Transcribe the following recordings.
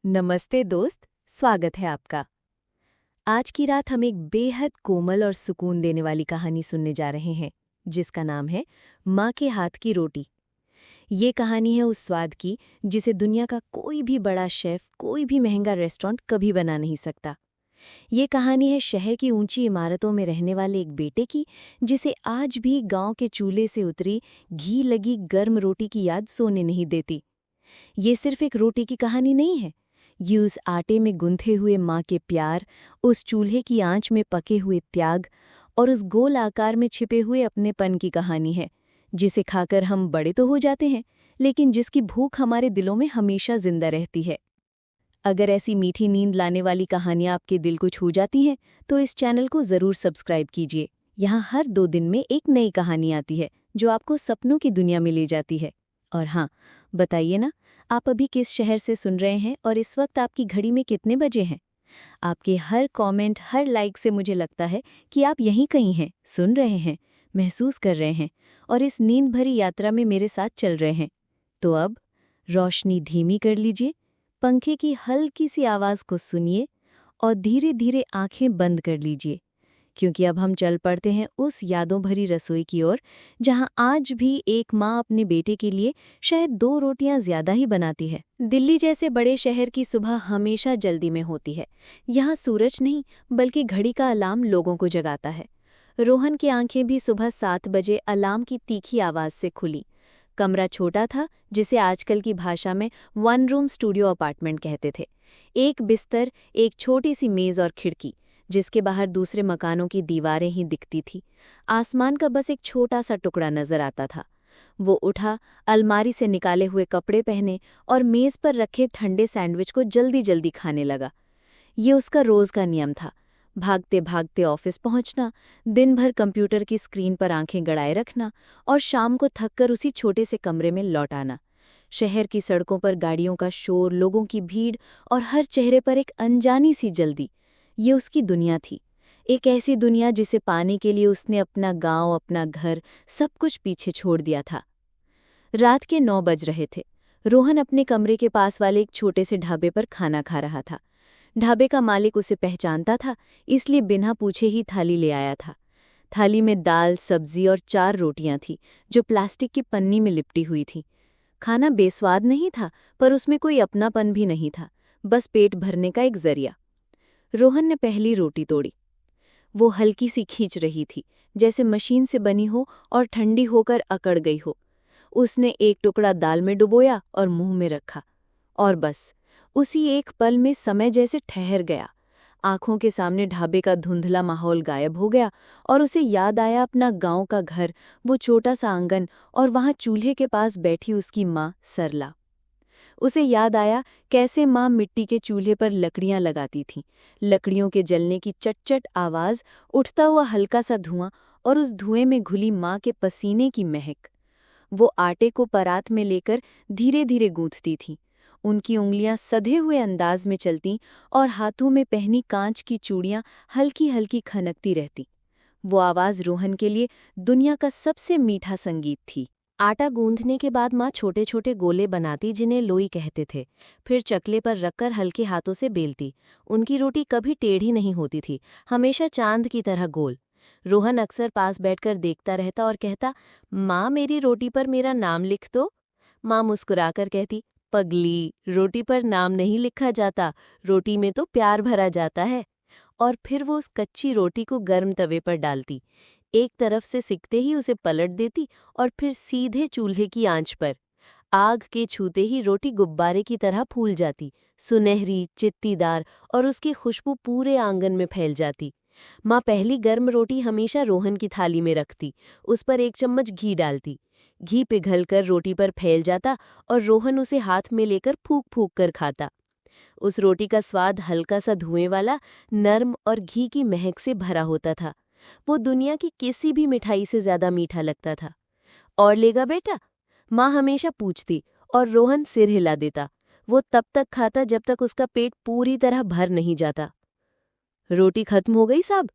नमस्ते दोस्त, स्वागत है आपका। आज की रात हम एक बेहद कोमल और सुकून देने वाली कहानी सुनने जा रहे हैं, जिसका नाम है माँ के हाथ की रोटी। ये कहानी है उस स्वाद की जिसे दुनिया का कोई भी बड़ा शेफ, कोई भी महंगा रेस्टोरेंट कभी बना नहीं सकता। ये कहानी है शहर की ऊंची इमारतों में रहने वाले एक बेटे की, जिसे आज भी गांव के चूल्हे से उतरी घी लगी गर्म रोटी की याद सोने नहीं देती। ये सिर्फ एक रोटी की कहानी नहीं है, ये उस आटे में गूंथे हुए माँ के प्यार, उस चूल्हे की आंच में पके हुए त्याग और उस गोल आकार में छिपे हुए अपनेपन की कहानी है, जिसे खाकर हम बड़े तो हो जाते हैं, लेकिन जिसकी भूख हमारे दिलों में हमेशा जिंदा रहती है। अगर ऐसी मीठी नींद लाने वाली कहानियाँ आपके दिल को छू जाती हैं, तो इस चैनल को ज़रूर सब्सक्राइब कीजिए। यहाँ हर 2 दिन में एक नई कहानी आती है, जो आपको सपनों की दुनिया में ले जाती है। और हाँ, बताइए ना, आप अभी किस शहर से सुन रहे हैं और इस वक्त आपकी घड़ी में कितने बजे हैं? आपके हर कमेंट, हर लाइक से मुझे लगता है कि आप यहीं कहीं हैं, सुन रहे हैं, महसूस कर रहे हैं और इस नींद भरी यात्रा में मेरे साथ चल रहे हैं। तो अब रोशनी धीमी कर लीजिए, पंखे की हल्की सी आवाज़ को सुनिए और धीरे-धीरे आंखें बंद कर लीजिए, क्योंकि अब हम चल पड़ते हैं उस यादों भरी रसोई की ओर, जहां आज भी एक माँ अपने बेटे के लिए शायद 2 रोटियां ज्यादा ही बनाती है। दिल्ली जैसे बड़े शहर की सुबह हमेशा जल्दी में होती है। यहाँ सूरज नहीं, बल्कि घड़ी का अलार्म लोगों को जगाता है। रोहन की आंखें भी सुबह 7 बजे अलार्म की तीखी आवाज से खुली। कमरा छोटा था, जिसे आजकल की भाषा में 1 रूम स्टूडियो अपार्टमेंट कहते थे। एक बिस्तर, एक छोटी सी मेज और खिड़की, जिसके बाहर दूसरे मकानों की दीवारें ही दिखती थी। आसमान का बस एक छोटा सा टुकड़ा नजर आता था। वो उठा, अलमारी से निकाले हुए कपड़े पहने और मेज पर रखे ठंडे सैंडविच को जल्दी जल्दी खाने लगा। ये उसका रोज का नियम था, भागते भागते ऑफिस पहुंचना, दिन भर कंप्यूटर की स्क्रीन पर आंखें गड़ाए रखना और शाम को थककर उसी छोटे से कमरे में लौट आना। शहर की सड़कों पर गाड़ियों का शोर, लोगों की भीड़ और हर चेहरे पर एक अनजानी सी जल्दी, ये उसकी दुनिया थी। एक ऐसी दुनिया जिसे पाने के लिए उसने अपना गांव, अपना घर, सब कुछ पीछे छोड़ दिया था। रात के 9 बज रहे थे। रोहन अपने कमरे के पास वाले एक छोटे से ढाबे पर खाना खा रहा था। ढाबे का मालिक उसे पहचानता था, इसलिए बिना पूछे ही थाली ले आया था। थाली में दाल, सब्जी और 4 रोटियां थीं, जो प्लास्टिक की पन्नी में लिपटी हुई थीं। खाना बेस्वाद नहीं था, पर उसमें कोई अपनापन भी नहीं था, बस पेट भरने का एक जरिया। रोहन ने पहली रोटी तोड़ी। वो हल्की सी खींच रही थी, जैसे मशीन से बनी हो और ठंडी होकर अकड़ गई हो। उसने एक टुकड़ा दाल में डुबोया और मुंह में रखा, और बस उसी एक पल में समय जैसे ठहर गया। आंखों के सामने ढाबे का धुंधला माहौल गायब हो गया और उसे याद आया अपना गांव का घर, वो छोटा सा आंगन और वहां चूल्हे के पास बैठी उसकी माँ सरला। उसे याद आया कैसे माँ मिट्टी के चूल्हे पर लकड़ियां लगाती थीं, लकड़ियों के जलने की चट-चट आवाज़, उठता हुआ हल्का सा धुआं और उस धुएं में घुली माँ के पसीने की महक। वो आटे को परात में लेकर धीरे-धीरे गूंथती थीं। उनकी उंगलियां सधे हुए अंदाज में चलतीं और हाथों में पहनी कांच की चूड़ियां हल्की-हल्की खनकती रहती। वो आवाज़ रोहन के लिए दुनिया का सबसे मीठा संगीत थी। आटा गूंथने के बाद माँ छोटे-छोटे गोले बनाती, जिन्हें लोई कहते थे। फिर चकले पर रखकर हल्के हाथों से बेलती। उनकी रोटी कभी टेढ़ी नहीं होती थी, हमेशा चांद की तरह गोल। रोहन अक्सर पास बैठकर देखता रहता और कहता, माँ मेरी रोटी पर मेरा नाम लिख दो। माँ मुस्कुराकर कहती, पगली, रोटी पर नाम नहीं लिखा जाता, रोटी में तो प्यार भरा जाता है। और फिर वो उस कच्ची रोटी को गर्म तवे पर डालती, एक तरफ से सिकते ही उसे पलट देती और फिर सीधे चूल्हे की आंच पर। आग के छूते ही रोटी गुब्बारे की तरह फूल जाती, सुनहरी, चित्तीदार, और उसकी खुशबू पूरे आंगन में फैल जाती। माँ पहली गर्म रोटी हमेशा रोहन की थाली में रखती, उस पर 1 चम्मच घी डालती। घी पिघलकर रोटी पर फैल जाता और रोहन उसे हाथ में लेकर फूंक फूंक कर खाता। उस रोटी का स्वाद हल्का सा धुएं वाला, नर्म और घी की महक से भरा होता था। वो दुनिया की किसी भी मिठाई से ज्यादा मीठा लगता था। और लेगा बेटा? माँ हमेशा पूछती और रोहन सिर हिला देता। वो तब तक खाता जब तक उसका पेट पूरी तरह भर नहीं जाता। रोटी खत्म हो गई साहब?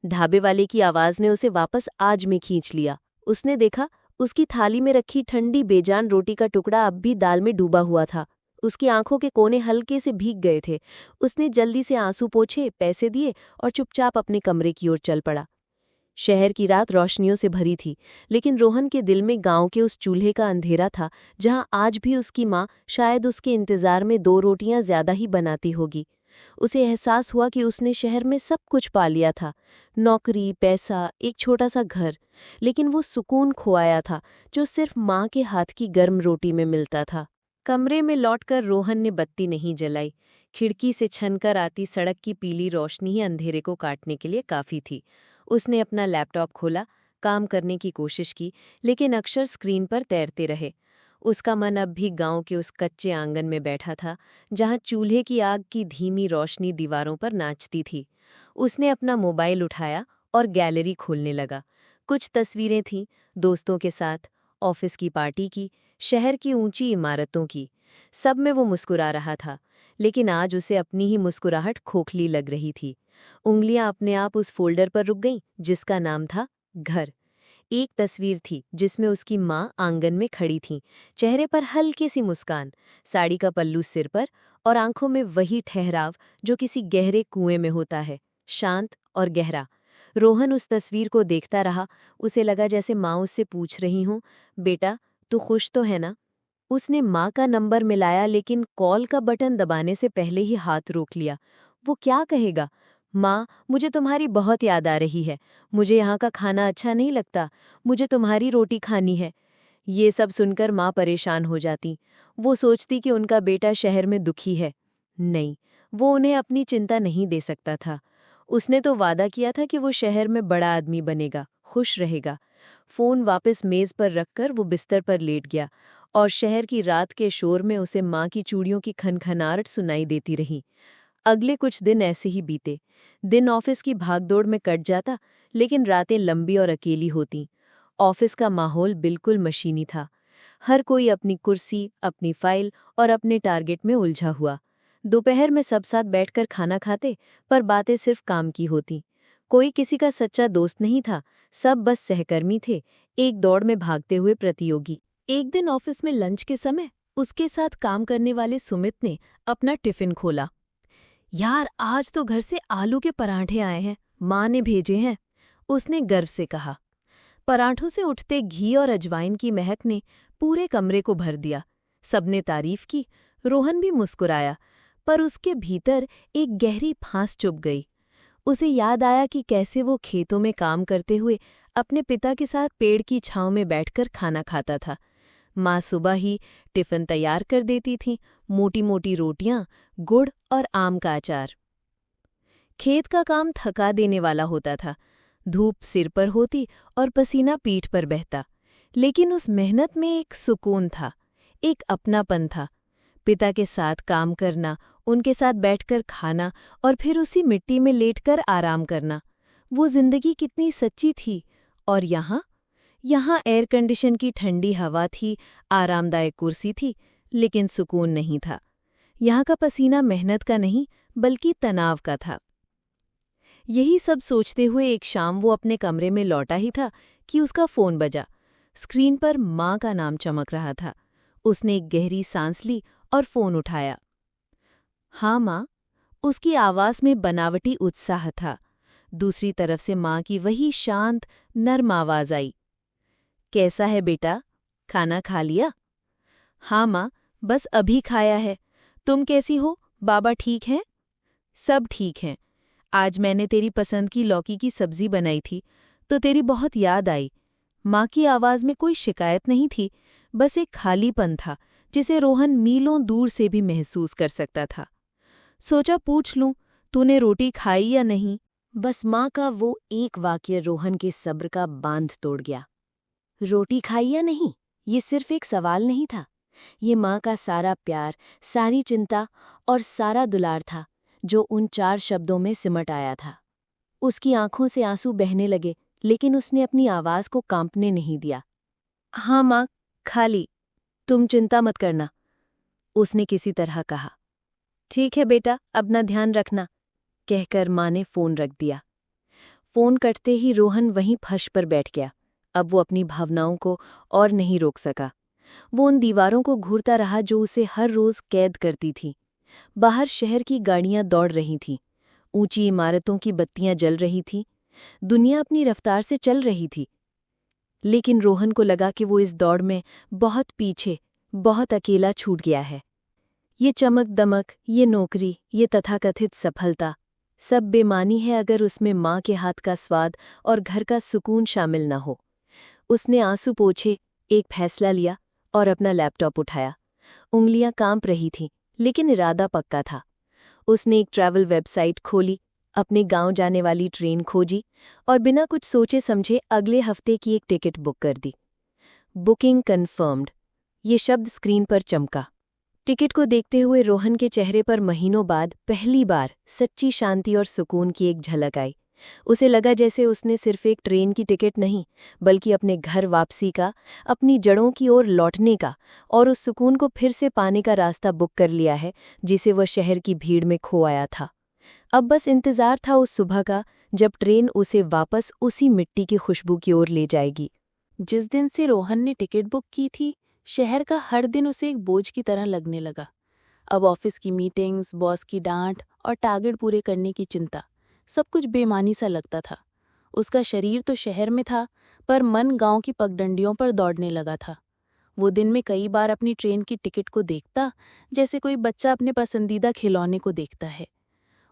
ढाबे वाले की आवाज ने उसे वापस आज में खींच लिया। उसने देखा, उसकी थाली में रखी ठंडी बेजान रोटी का टुकड़ा अब भी दाल में डूबा हुआ था। उसकी आंखों के कोने हल्के से भीग गए थे। उसने जल्दी से आंसू पोंछे, पैसे दिए और चुपचाप अपने कमरे की ओर चल पड़ा। शहर की रात रोशनियों से भरी थी, लेकिन रोहन के दिल में गांव के उस चूल्हे का अंधेरा था जहां आज भी उसकी माँ शायद उसके इंतजार में 2 रोटियां ज्यादा ही बनाती होगी। उसे एहसास हुआ कि उसने शहर में सब कुछ पा लिया था, नौकरी, पैसा, एक छोटा सा घर, लेकिन वो सुकून खोया था जो सिर्फ माँ के हाथ की गर्म रोटी में मिलता था। कमरे में लौटकर रोहन ने बत्ती नहीं जलाई। खिड़की से छनकर आती सड़क की पीली रोशनी ही अंधेरे को काटने के लिए काफी थी। उसने अपना लैपटॉप खोला, काम करने की कोशिश की, लेकिन अक्षर स्क्रीन पर तैरते रहे। उसका मन अब भी गांव के उस कच्चे आंगन में बैठा था, जहां चूल्हे की आग की धीमी रोशनी दीवारों पर नाचती थी। उसने अपना मोबाइल उठाया और गैलरी खोलने लगा। कुछ तस्वीरें थीं, दोस्तों के साथ, ऑफिस की पार्टी की, शहर की ऊंची इमारतों की। सब में वो मुस्कुरा रहा था, लेकिन आज उसे अपनी ही मुस्कुराहट खोखली लग रही थी। उंगलियां अपने आप उस फोल्डर पर रुक गईं जिसका नाम था घर। एक तस्वीर थी जिसमें उसकी माँ आंगन में खड़ी थीं, चेहरे पर हल्की सी मुस्कान, साड़ी का पल्लू सिर पर और आंखों में वही ठहराव जो किसी गहरे कुएं में होता है, शांत और गहरा। रोहन उस तस्वीर को देखता रहा। उसे लगा जैसे माँ उससे पूछ रही हों, बेटा तू खुश तो है ना? उसने माँ का नंबर मिलाया, लेकिन कॉल का बटन दबाने से पहले ही हाथ रोक लिया। वो क्या कहेगा? माँ, मुझे तुम्हारी बहुत याद आ रही है। मुझे यहाँ का खाना अच्छा नहीं लगता। मुझे तुम्हारी रोटी खानी है। ये सब सुनकर माँ परेशान हो जाती। वो सोचती कि उनका बेटा शहर में दुखी है। नहीं, वो उन्हें अपनी चिंता नहीं दे सकता था। उसने तो वादा किया था कि वो शहर में बड़ा आदमी बनेगा, खुश रहेगा। फोन वापस मेज पर रखकर वो बिस्तर पर लेट गया और शहर की रात के शोर में उसे माँ की चूड़ियों की खनखनाहट सुनाई देती रही। अगले कुछ दिन ऐसे ही बीते। दिन ऑफिस की भागदौड़ में कट जाता, लेकिन रातें लंबी और अकेली होती। ऑफिस का माहौल बिल्कुल मशीनी था। हर कोई अपनी कुर्सी, अपनी फाइल और अपने टारगेट में उलझा हुआ। दोपहर में सब साथ बैठकर खाना खाते, पर बातें सिर्फ काम की होती। कोई किसी का सच्चा दोस्त नहीं था, सब बस सहकर्मी थे, एक दौड़ में भागते हुए प्रतियोगी। एक दिन ऑफिस में लंच के समय उसके साथ काम करने वाले सुमित ने अपना टिफिन खोला। यार, आज तो घर से आलू के पराठे आए हैं, माँ ने भेजे हैं, उसने गर्व से कहा। पराठों से उठते घी और अजवाइन की महक ने पूरे कमरे को भर दिया। सबने तारीफ की, रोहन भी मुस्कुराया, पर उसके भीतर एक गहरी फांस चुभ गई। उसे याद आया कि कैसे वो खेतों में काम करते हुए अपने पिता के साथ पेड़ की छांव में बैठकर खाना खाता था। माँ सुबह ही टिफिन तैयार कर देती थीं, मोटी मोटी रोटियां, गुड़ और आम का अचार। खेत का काम थका देने वाला होता था। धूप सिर पर होती और पसीना पीठ पर बहता, लेकिन उस मेहनत में एक सुकून था, एक अपनापन था। पिता के साथ काम करना, उनके साथ बैठकर खाना और फिर उसी मिट्टी में लेटकर आराम करना, वो जिंदगी कितनी सच्ची थी। और यहाँ एयर कंडीशन की ठंडी हवा थी, आरामदायक कुर्सी थी, लेकिन सुकून नहीं था। यहाँ का पसीना मेहनत का नहीं, बल्कि तनाव का था। यही सब सोचते हुए एक शाम वो अपने कमरे में लौटा ही था कि उसका फोन बजा। स्क्रीन पर माँ का नाम चमक रहा था। उसने एक गहरी सांस ली और फोन उठाया। हाँ माँ, उसकी आवाज़ में बनावटी उत्साह था। दूसरी तरफ से माँ की वही शांत, नर्म आवाज़ आई। कैसा है बेटा, खाना खा लिया? हाँ माँ, बस अभी खाया है। तुम कैसी हो, बाबा ठीक हैं? सब ठीक हैं। आज मैंने तेरी पसंद की लौकी की सब्जी बनाई थी, तो तेरी बहुत याद आई। माँ की आवाज़ में कोई शिकायत नहीं थी, बस एक खालीपन था जिसे रोहन मीलों दूर से भी महसूस कर सकता था। सोचा पूछ लूं, तूने रोटी खाई या नहीं? बस माँ का वो एक वाक्य रोहन के सब्र का बांध तोड़ गया। रोटी खाई या नहीं, ये सिर्फ एक सवाल नहीं था। ये माँ का सारा प्यार, सारी चिंता और सारा दुलार था, जो उन 4 शब्दों में सिमट आया था। उसकी आंखों से आंसू बहने लगे, लेकिन उसने अपनी आवाज़ को कांपने नहीं दिया। हाँ माँ, खा ली। तुम चिंता मत करना, उसने किसी तरह कहा। ठीक है बेटा, अपना ध्यान रखना, कहकर माँ ने फ़ोन रख दिया। फ़ोन कटते ही रोहन वहीं फर्श पर बैठ गया। अब वो अपनी भावनाओं को और नहीं रोक सका। वो उन दीवारों को घूरता रहा जो उसे हर रोज कैद करती थी। बाहर शहर की गाड़ियां दौड़ रही थीं, ऊंची इमारतों की बत्तियां जल रही थीं, दुनिया अपनी रफ्तार से चल रही थी। लेकिन रोहन को लगा कि वो इस दौड़ में बहुत पीछे, बहुत अकेला छूट गया है। ये चमक-दमक, ये नौकरी, ये तथाकथित सफलता, सब बेमानी है अगर उसमें माँ के हाथ का स्वाद और घर का सुकून शामिल न हो। उसने आंसू पोंछे, एक फैसला लिया और अपना लैपटॉप उठाया। उंगलियां कांप रही थीं, लेकिन इरादा पक्का था। उसने एक ट्रैवल वेबसाइट खोली, अपने गांव जाने वाली ट्रेन खोजी और बिना कुछ सोचे समझे अगले हफ्ते की एक टिकट बुक कर दी। बुकिंग कन्फर्म्ड, ये शब्द स्क्रीन पर चमका। टिकट को देखते हुए रोहन के चेहरे पर महीनों बाद पहली बार सच्ची शांति और सुकून की एक झलक आई। उसे लगा जैसे उसने सिर्फ एक ट्रेन की टिकट नहीं, बल्कि अपने घर वापसी का, अपनी जड़ों की ओर लौटने का और उस सुकून को फिर से पाने का रास्ता बुक कर लिया है जिसे वह शहर की भीड़ में खो आया था। अब बस इंतजार था उस सुबह का जब ट्रेन उसे वापस उसी मिट्टी की खुशबू की ओर ले जाएगी। जिस दिन से रोहन ने टिकट बुक की थी, शहर का हर दिन उसे एक बोझ की तरह लगने लगा। अब ऑफिस की मीटिंग्स, बॉस की डांट और टारगेट पूरे करने की चिंता, सब कुछ बेमानी सा लगता था। उसका शरीर तो शहर में था, पर मन गांव की पगडंडियों पर दौड़ने लगा था। वो दिन में कई बार अपनी ट्रेन की टिकट को देखता, जैसे कोई बच्चा अपने पसंदीदा खिलौने को देखता है।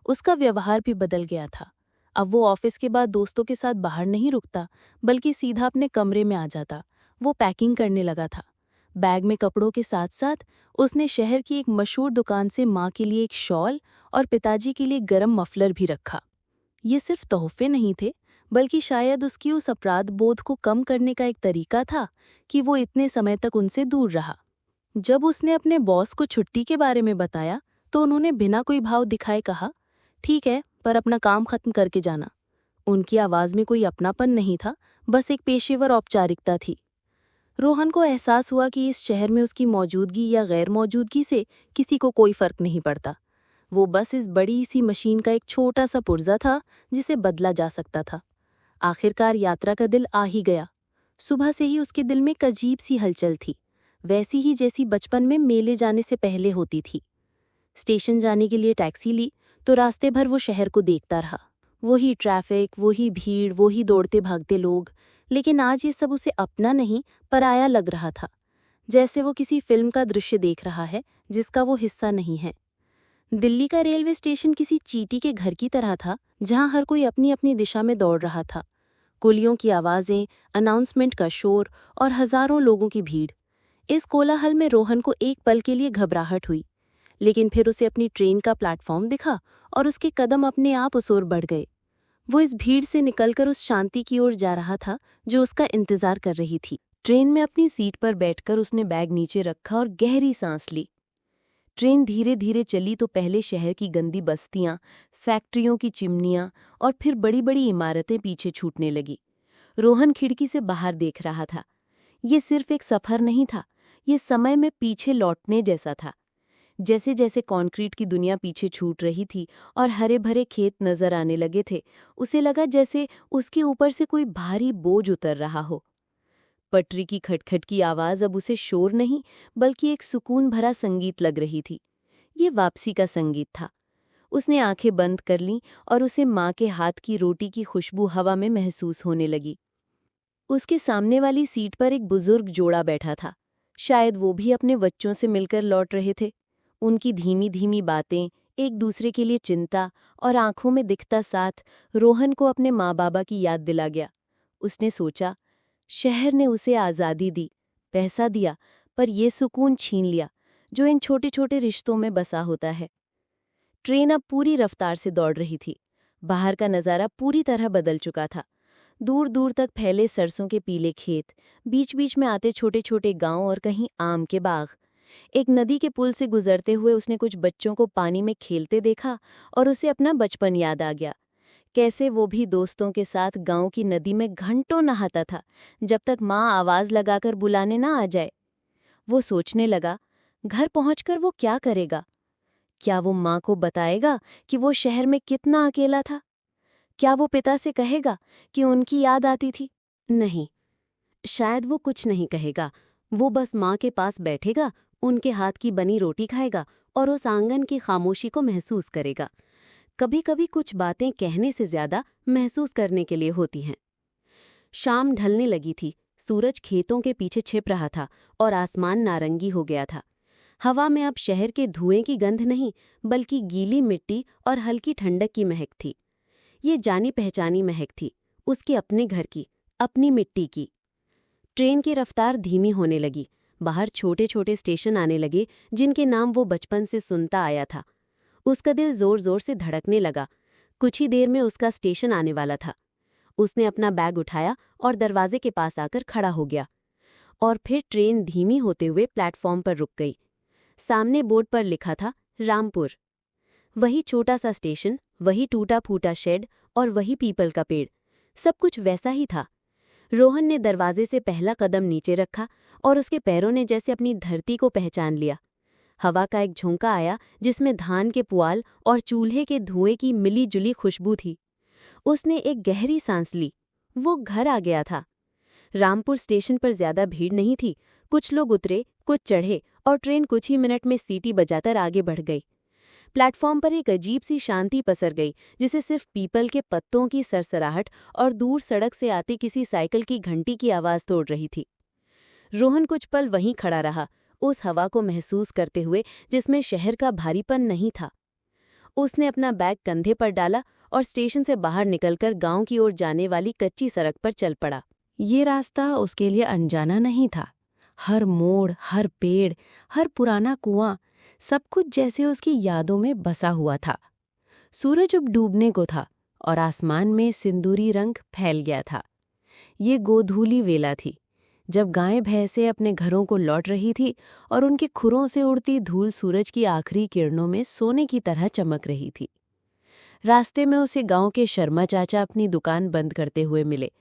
उसका व्यवहार भी बदल गया था। अब वो ऑफिस के बाद दोस्तों के साथ बाहर नहीं रुकता, बल्कि सीधा अपने कमरे में आ जाता। वो पैकिंग करने लगा था। बैग में कपड़ों के साथ साथ उसने शहर की एक मशहूर दुकान से माँ के लिए एक शॉल और पिताजी के लिए गरम मफलर भी रखा। ये सिर्फ तोहफे नहीं थे, बल्कि शायद उसकी उस अपराध बोध को कम करने का एक तरीका था कि वो इतने समय तक उनसे दूर रहा। जब उसने अपने बॉस को छुट्टी के बारे में बताया, तो उन्होंने बिना कोई भाव दिखाए कहा, ठीक है, पर अपना काम खत्म करके जाना। उनकी आवाज में कोई अपनापन नहीं था, बस एक पेशेवर औपचारिकता थी। रोहन को एहसास हुआ कि इस शहर में उसकी मौजूदगी या गैर मौजूदगी से किसी को कोई फर्क नहीं पड़ता। वो बस इस बड़ी सी मशीन का एक छोटा सा पुर्जा था जिसे बदला जा सकता था। आखिरकार यात्रा का दिल आ ही गया। सुबह से ही उसके दिल में एक अजीब सी हलचल थी, वैसी ही जैसी बचपन में मेले जाने से पहले होती थी। स्टेशन जाने के लिए टैक्सी ली तो रास्ते भर वो शहर को देखता रहा। वही ट्रैफिक, वही भीड़, वही दौड़ते भागते लोग, लेकिन आज ये सब उसे अपना नहीं, पराया लग रहा था। जैसे वो किसी फिल्म का दृश्य देख रहा है जिसका वो हिस्सा नहीं है। दिल्ली का रेलवे स्टेशन किसी चींटी के घर की तरह था, जहां हर कोई अपनी अपनी दिशा में दौड़ रहा था। कुलियों की आवाजें, अनाउंसमेंट का शोर और हजारों लोगों की भीड़। इस कोलाहल में रोहन को एक पल के लिए घबराहट हुई, लेकिन फिर उसे अपनी ट्रेन का प्लेटफॉर्म दिखा और उसके कदम अपने आप उस ओर बढ़ गए। वो इस भीड़ से निकलकर उस शांति की ओर जा रहा था जो उसका इंतजार कर रही थी। ट्रेन में अपनी सीट पर बैठकर उसने बैग नीचे रखा और गहरी सांस ली। ट्रेन धीरे धीरे चली तो पहले शहर की गंदी बस्तियां, फैक्ट्रियों की चिमनियां और फिर बड़ी बड़ी इमारतें पीछे छूटने लगी। रोहन खिड़की से बाहर देख रहा था। ये सिर्फ एक सफर नहीं था, ये समय में पीछे लौटने जैसा था। जैसे जैसे कंक्रीट की दुनिया पीछे छूट रही थी और हरे भरे खेत नजर आने लगे थे, उसे लगा जैसे उसके ऊपर से कोई भारी बोझ उतर रहा हो। पटरी की खटखट की आवाज अब उसे शोर नहीं, बल्कि एक सुकून भरा संगीत लग रही थी। ये वापसी का संगीत था। उसने आंखें बंद कर लीं और उसे माँ के हाथ की रोटी की खुशबू हवा में महसूस होने लगी। उसके सामने वाली सीट पर एक बुजुर्ग जोड़ा बैठा था। शायद वो भी अपने बच्चों से मिलकर लौट रहे थे। उनकी धीमी धीमी बातें, एक दूसरे के लिए चिंता और आंखों में दिखता साथ रोहन को अपने माँ बाबा की याद दिला गया। उसने सोचा, शहर ने उसे आज़ादी दी, पैसा दिया, पर ये सुकून छीन लिया जो इन छोटे छोटे रिश्तों में बसा होता है। ट्रेन अब पूरी रफ्तार से दौड़ रही थी। बाहर का नज़ारा पूरी तरह बदल चुका था। दूर दूर तक फैले सरसों के पीले खेत, बीच बीच में आते छोटे छोटे गांव और कहीं आम के बाग। एक नदी के पुल से गुजरते हुए उसने कुछ बच्चों को पानी में खेलते देखा और उसे अपना बचपन याद आ गया। कैसे वो भी दोस्तों के साथ गांव की नदी में घंटों नहाता था, जब तक माँ आवाज लगाकर बुलाने ना आ जाए। वो सोचने लगा, घर पहुंचकर वो क्या करेगा? क्या वो माँ को बताएगा कि वो शहर में कितना अकेला था? क्या वो पिता से कहेगा कि उनकी याद आती थी? नहीं, शायद वो कुछ नहीं कहेगा। वो बस माँ के पास बैठेगा, उनके हाथ की बनी रोटी खाएगा और उस आंगन की खामोशी को महसूस करेगा। कभी कभी कुछ बातें कहने से ज्यादा महसूस करने के लिए होती हैं। शाम ढलने लगी थी, सूरज खेतों के पीछे छिप रहा था और आसमान नारंगी हो गया था। हवा में अब शहर के धुएं की गंध नहीं, बल्कि गीली मिट्टी और हल्की ठंडक की महक थी। ये जानी पहचानी महक थी, उसके अपने घर की, अपनी मिट्टी की। ट्रेन की रफ्तार धीमी होने लगी। बाहर छोटे छोटे स्टेशन आने लगे, जिनके नाम वो बचपन से सुनता आया था। उसका दिल जोर जोर से धड़कने लगा। कुछ ही देर में उसका स्टेशन आने वाला था। उसने अपना बैग उठाया और दरवाजे के पास आकर खड़ा हो गया। और फिर ट्रेन धीमी होते हुए प्लेटफॉर्म पर रुक गई। सामने बोर्ड पर लिखा था रामपुर। वही छोटा सा स्टेशन, वही टूटा फूटा शेड और वही पीपल का पेड़। सब कुछ वैसा ही था। रोहन ने दरवाजे से पहला कदम नीचे रखा और उसके पैरों ने जैसे अपनी धरती को पहचान लिया। हवा का एक झोंका आया, जिसमें धान के पुआल और चूल्हे के धुएं की मिली जुली खुशबू थी। उसने एक गहरी सांस ली। वो घर आ गया था। रामपुर स्टेशन पर ज्यादा भीड़ नहीं थी। कुछ लोग उतरे, कुछ चढ़े और ट्रेन कुछ ही मिनट में सीटी बजाकर आगे बढ़ गई। प्लेटफॉर्म पर एक अजीब सी शांति पसर गई, जिसे सिर्फ पीपल के पत्तों की सरसराहट और दूर सड़क से आती किसी साइकिल की घंटी की आवाज तोड़ रही थी। रोहन कुछ पल वहीं खड़ा रहा, उस हवा को महसूस करते हुए जिसमें शहर का भारीपन नहीं था। उसने अपना बैग कंधे पर डाला और स्टेशन से बाहर निकलकर गांव की ओर जाने वाली कच्ची सड़क पर चल पड़ा। ये रास्ता उसके लिए अनजाना नहीं था। हर मोड़, हर पेड़, हर पुराना कुआं, सब कुछ जैसे उसकी यादों में बसा हुआ था। सूरज अब डूबने को था और आसमान में सिंदूरी रंग फैल गया था। ये गोधूली वेला थी, जब गायें भैंसें अपने घरों को लौट रही थी और उनके खुरों से उड़ती धूल सूरज की आखिरी किरणों में सोने की तरह चमक रही थी। रास्ते में उसे गांव के शर्मा चाचा अपनी दुकान बंद करते हुए मिले।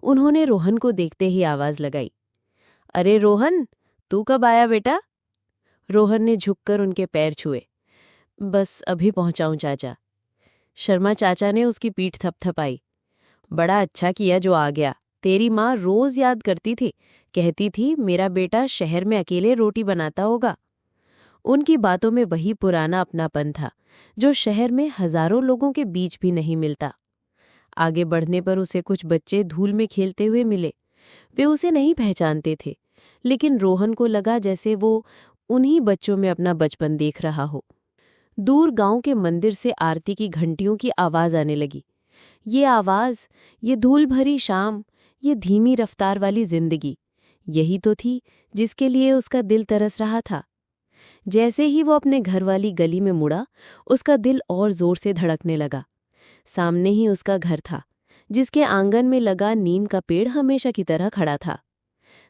उन्होंने रोहन को देखते ही आवाज लगाई, अरे रोहन, तू कब आया बेटा? रोहन ने झुककर उनके पैर छुए। बस अभी पहुंचाऊं चाचा। शर्मा चाचा ने उसकी पीठ थपथपाई। बड़ा अच्छा किया जो आ गया। तेरी माँ रोज याद करती थी, कहती थी मेरा बेटा शहर में अकेले रोटी बनाता होगा। उनकी बातों में वही पुराना अपनापन था, जो शहर में हजारों लोगों के बीच भी नहीं मिलता। आगे बढ़ने पर उसे कुछ बच्चे धूल में खेलते हुए मिले। वे उसे नहीं पहचानते थे, लेकिन रोहन को लगा जैसे वो उन्हीं बच्चों में अपना बचपन देख रहा हो। दूर गांव के मंदिर से आरती की घंटियों की आवाज आने लगी। ये आवाज, ये धूल भरी शाम, ये धीमी रफ्तार वाली जिंदगी, यही तो थी जिसके लिए उसका दिल तरस रहा था। जैसे ही वो अपने घर वाली गली में मुड़ा, उसका दिल और जोर से धड़कने लगा। सामने ही उसका घर था, जिसके आंगन में लगा नीम का पेड़ हमेशा की तरह खड़ा था।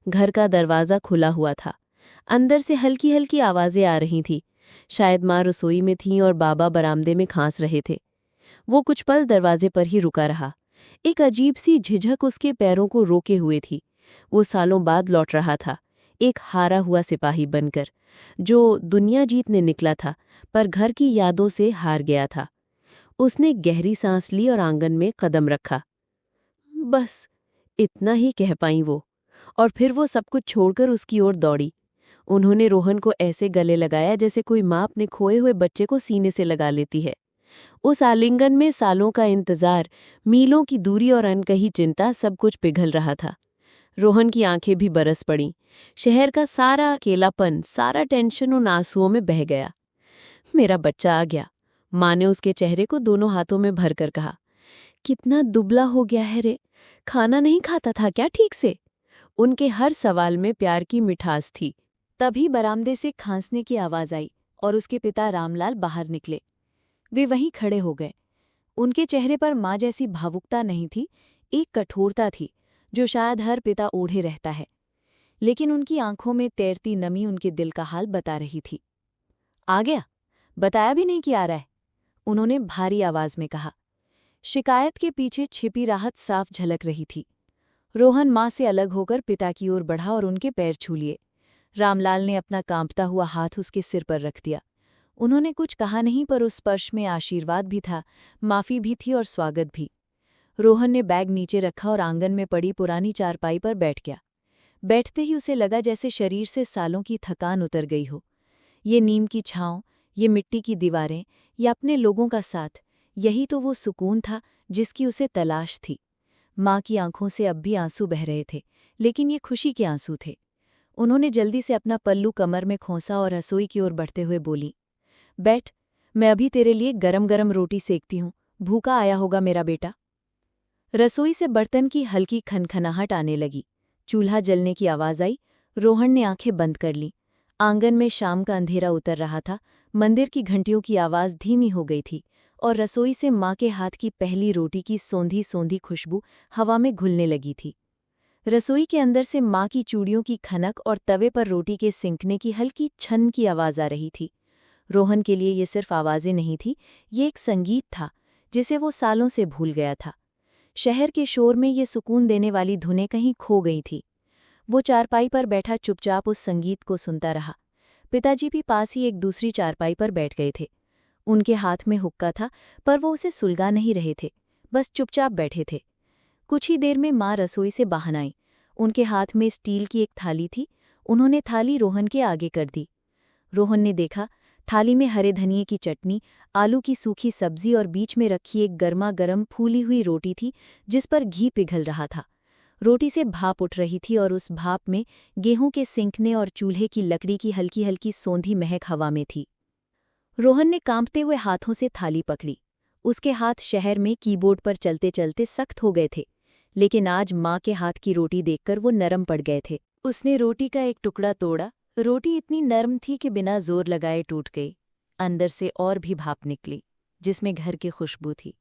घर का दरवाज़ा खुला हुआ था। अंदर से हल्की हल्की आवाज़ें आ रही थीं। शायद माँ रसोई में थीं और बाबा बरामदे में खांस रहे थे। वो कुछ पल दरवाजे पर ही रुका रहा। एक अजीब सी झिझक उसके पैरों को रोके हुए थी। वो सालों बाद लौट रहा था, एक हारा हुआ सिपाही बनकर, जो दुनिया जीतने निकला था पर घर की यादों से हार गया था। उसने गहरी सांस ली और आंगन में कदम रखा। बस इतना ही कह पाई वो, और फिर वो सब कुछ छोड़कर उसकी ओर दौड़ी। उन्होंने रोहन को ऐसे गले लगाया जैसे कोई माँ अपने खोए हुए बच्चे को सीने से लगा लेती है। उस आलिंगन में सालों का इंतजार, मीलों की दूरी और अनकही चिंता सब कुछ पिघल रहा था। रोहन की आंखें भी बरस पड़ीं। शहर का सारा अकेलापन, सारा टेंशन उन आंसुओं में बह गया। मेरा बच्चा आ गया, माँ ने उसके चेहरे को दोनों हाथों में भरकर कहा। कितना दुबला हो गया है रे, खाना नहीं खाता था क्या ठीक से? उनके हर सवाल में प्यार की मिठास थी। तभी बरामदे से खांसने की आवाज आई और उसके पिता रामलाल बाहर निकले। वे वहीं खड़े हो गए। उनके चेहरे पर माँ जैसी भावुकता नहीं थी, एक कठोरता थी जो शायद हर पिता ओढ़े रहता है, लेकिन उनकी आंखों में तैरती नमी उनके दिल का हाल बता रही थी। आ गया? बताया भी नहीं कि आ रहा है, उन्होंने भारी आवाज में कहा। शिकायत के पीछे छिपी राहत साफ झलक रही थी। रोहन माँ से अलग होकर पिता की ओर बढ़ा और उनके पैर छू लिए। रामलाल ने अपना कांपता हुआ हाथ उसके सिर पर रख दिया। उन्होंने कुछ कहा नहीं, पर उस स्पर्श में आशीर्वाद भी था, माफी भी थी और स्वागत भी। रोहन ने बैग नीचे रखा और आंगन में पड़ी पुरानी चारपाई पर बैठ गया। बैठते ही उसे लगा जैसे शरीर से सालों की थकान उतर गई हो। ये नीम की छांव, ये मिट्टी की दीवारें, ये अपने लोगों का साथ, यही तो वो सुकून था जिसकी उसे तलाश थी। माँ की आंखों से अब भी आंसू बह रहे थे, लेकिन ये खुशी के आंसू थे। उन्होंने जल्दी से अपना पल्लू कमर में खोंसा और रसोई की ओर बढ़ते हुए बोली, बैठ, मैं अभी तेरे लिए गरम गरम रोटी सेकती हूँ, भूखा आया होगा मेरा बेटा। रसोई से बर्तन की हल्की खनखनाहट आने लगी, चूल्हा जलने की आवाज आई। रोहन ने आंखें बंद कर लीं। आंगन में शाम का अंधेरा उतर रहा था, मंदिर की घंटियों की आवाज धीमी हो गई थी और रसोई से माँ के हाथ की पहली रोटी की सौंधी सौंधी खुशबू हवा में घुलने लगी थी। रसोई के अंदर से माँ की चूड़ियों की खनक और तवे पर रोटी के सिंकने की हल्की छन की आवाज आ रही थी। रोहन के लिए ये सिर्फ आवाजें नहीं थी, ये एक संगीत था जिसे वो सालों से भूल गया था। शहर के शोर में ये सुकून देने वाली धुनें कहीं खो गई थी। वो चारपाई पर बैठा चुपचाप उस संगीत को सुनता रहा। पिताजी भी पास ही एक दूसरी चारपाई पर बैठ गए थे। उनके हाथ में हुक्का था, पर वो उसे सुलगा नहीं रहे थे, बस चुपचाप बैठे थे। कुछ ही देर में माँ रसोई से बाहर आईं। उनके हाथ में स्टील की एक थाली थी। उन्होंने थाली रोहन के आगे कर दी। रोहन ने देखा, थाली में हरे धनिए की चटनी, आलू की सूखी सब्जी और बीच में रखी एक गर्मा गर्म फूली हुई रोटी थी जिस पर घी पिघल रहा था। रोटी से भाप उठ रही थी और उस भाप में गेहूं के सिंकने और चूल्हे की लकड़ी की हल्की हल्की सौंधी महक हवा में थी। रोहन ने कांपते हुए हाथों से थाली पकड़ी। उसके हाथ शहर में कीबोर्ड पर चलते चलते सख्त हो गए थे, लेकिन आज माँ के हाथ की रोटी देखकर वो नरम पड़ गए थे। उसने रोटी का एक टुकड़ा तोड़ा। रोटी इतनी नरम थी कि बिना जोर लगाए टूट गई। अंदर से और भी भाप निकली, जिसमें घर की खुशबू थी।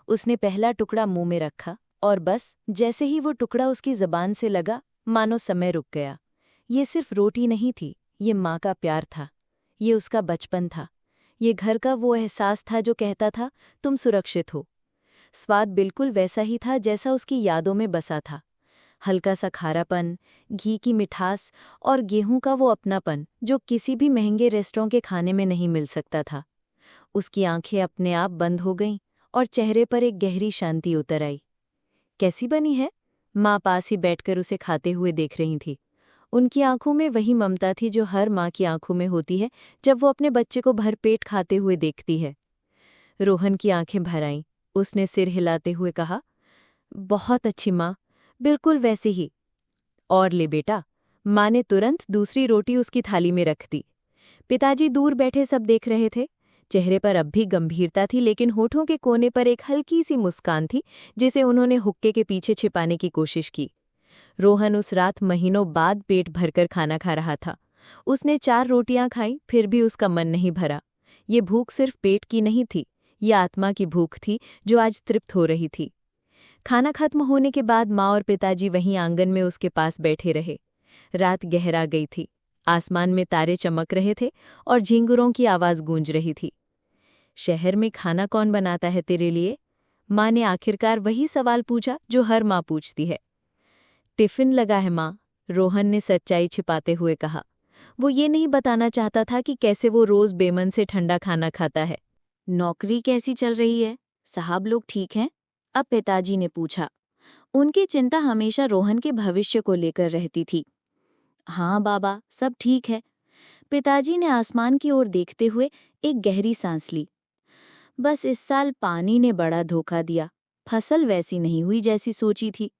उसने पहला टुकड़ा मुंह में रखा और बस जैसे ही वो टुकड़ा उसकी जबान से लगा, मानो समय रुक गया। ये सिर्फ रोटी नहीं थी, ये माँ का प्यार था, ये उसका बचपन था, ये घर का वो एहसास था जो कहता था तुम सुरक्षित हो। स्वाद बिल्कुल वैसा ही था जैसा उसकी यादों में बसा था। हल्का सा खारापन, घी की मिठास और गेहूं का वो अपनापन जो किसी भी महंगे रेस्टोरेंट के खाने में नहीं मिल सकता था। उसकी आंखें अपने आप बंद हो गईं और चेहरे पर एक गहरी शांति उतर आई। कैसी बनी है? माँ पास ही बैठकर उसे खाते हुए देख रही थी। उनकी आंखों में वही ममता थी जो हर माँ की आंखों में होती है जब वो अपने बच्चे को भरपेट खाते हुए देखती है। रोहन की आंखें भर आईं। उसने सिर हिलाते हुए कहा, बहुत अच्छी माँ, बिल्कुल वैसे ही। और ले बेटा। माँ ने तुरंत दूसरी रोटी उसकी थाली में रख दी। पिताजी दूर बैठे सब देख रहे थे। चेहरे पर अब भी गंभीरता थी, लेकिन होठों के कोने पर एक हल्की सी मुस्कान थी जिसे उन्होंने हुक्के के पीछे छिपाने की कोशिश की। रोहन उस रात महीनों बाद पेट भरकर खाना खा रहा था। उसने 4 रोटियां खाई, फिर भी उसका मन नहीं भरा। ये भूख सिर्फ पेट की नहीं थी, ये आत्मा की भूख थी जो आज तृप्त हो रही थी। खाना खत्म होने के बाद माँ और पिताजी वहीं आंगन में उसके पास बैठे रहे। रात गहरा गई थी। आसमान में तारे चमक रहे थे और झिंगुरों की आवाज गूंज रही थी। शहर में खाना कौन बनाता है तेरे लिए? माँ ने आखिरकार वही सवाल पूछा जो हर माँ पूछती है। टिफिन लगा है माँ, रोहन ने सच्चाई छिपाते हुए कहा। वो ये नहीं बताना चाहता था कि कैसे वो रोज बेमन से ठंडा खाना खाता है। नौकरी कैसी चल रही है? साहब लोग ठीक हैं? अब पिताजी ने पूछा। उनकी चिंता हमेशा रोहन के भविष्य को लेकर रहती थी। हाँ बाबा, सब ठीक है। पिताजी ने आसमान की ओर देखते हुए एक गहरी सांस ली। बस इस साल पानी ने बड़ा धोखा दिया, फसल वैसी नहीं हुई जैसी सोची थी।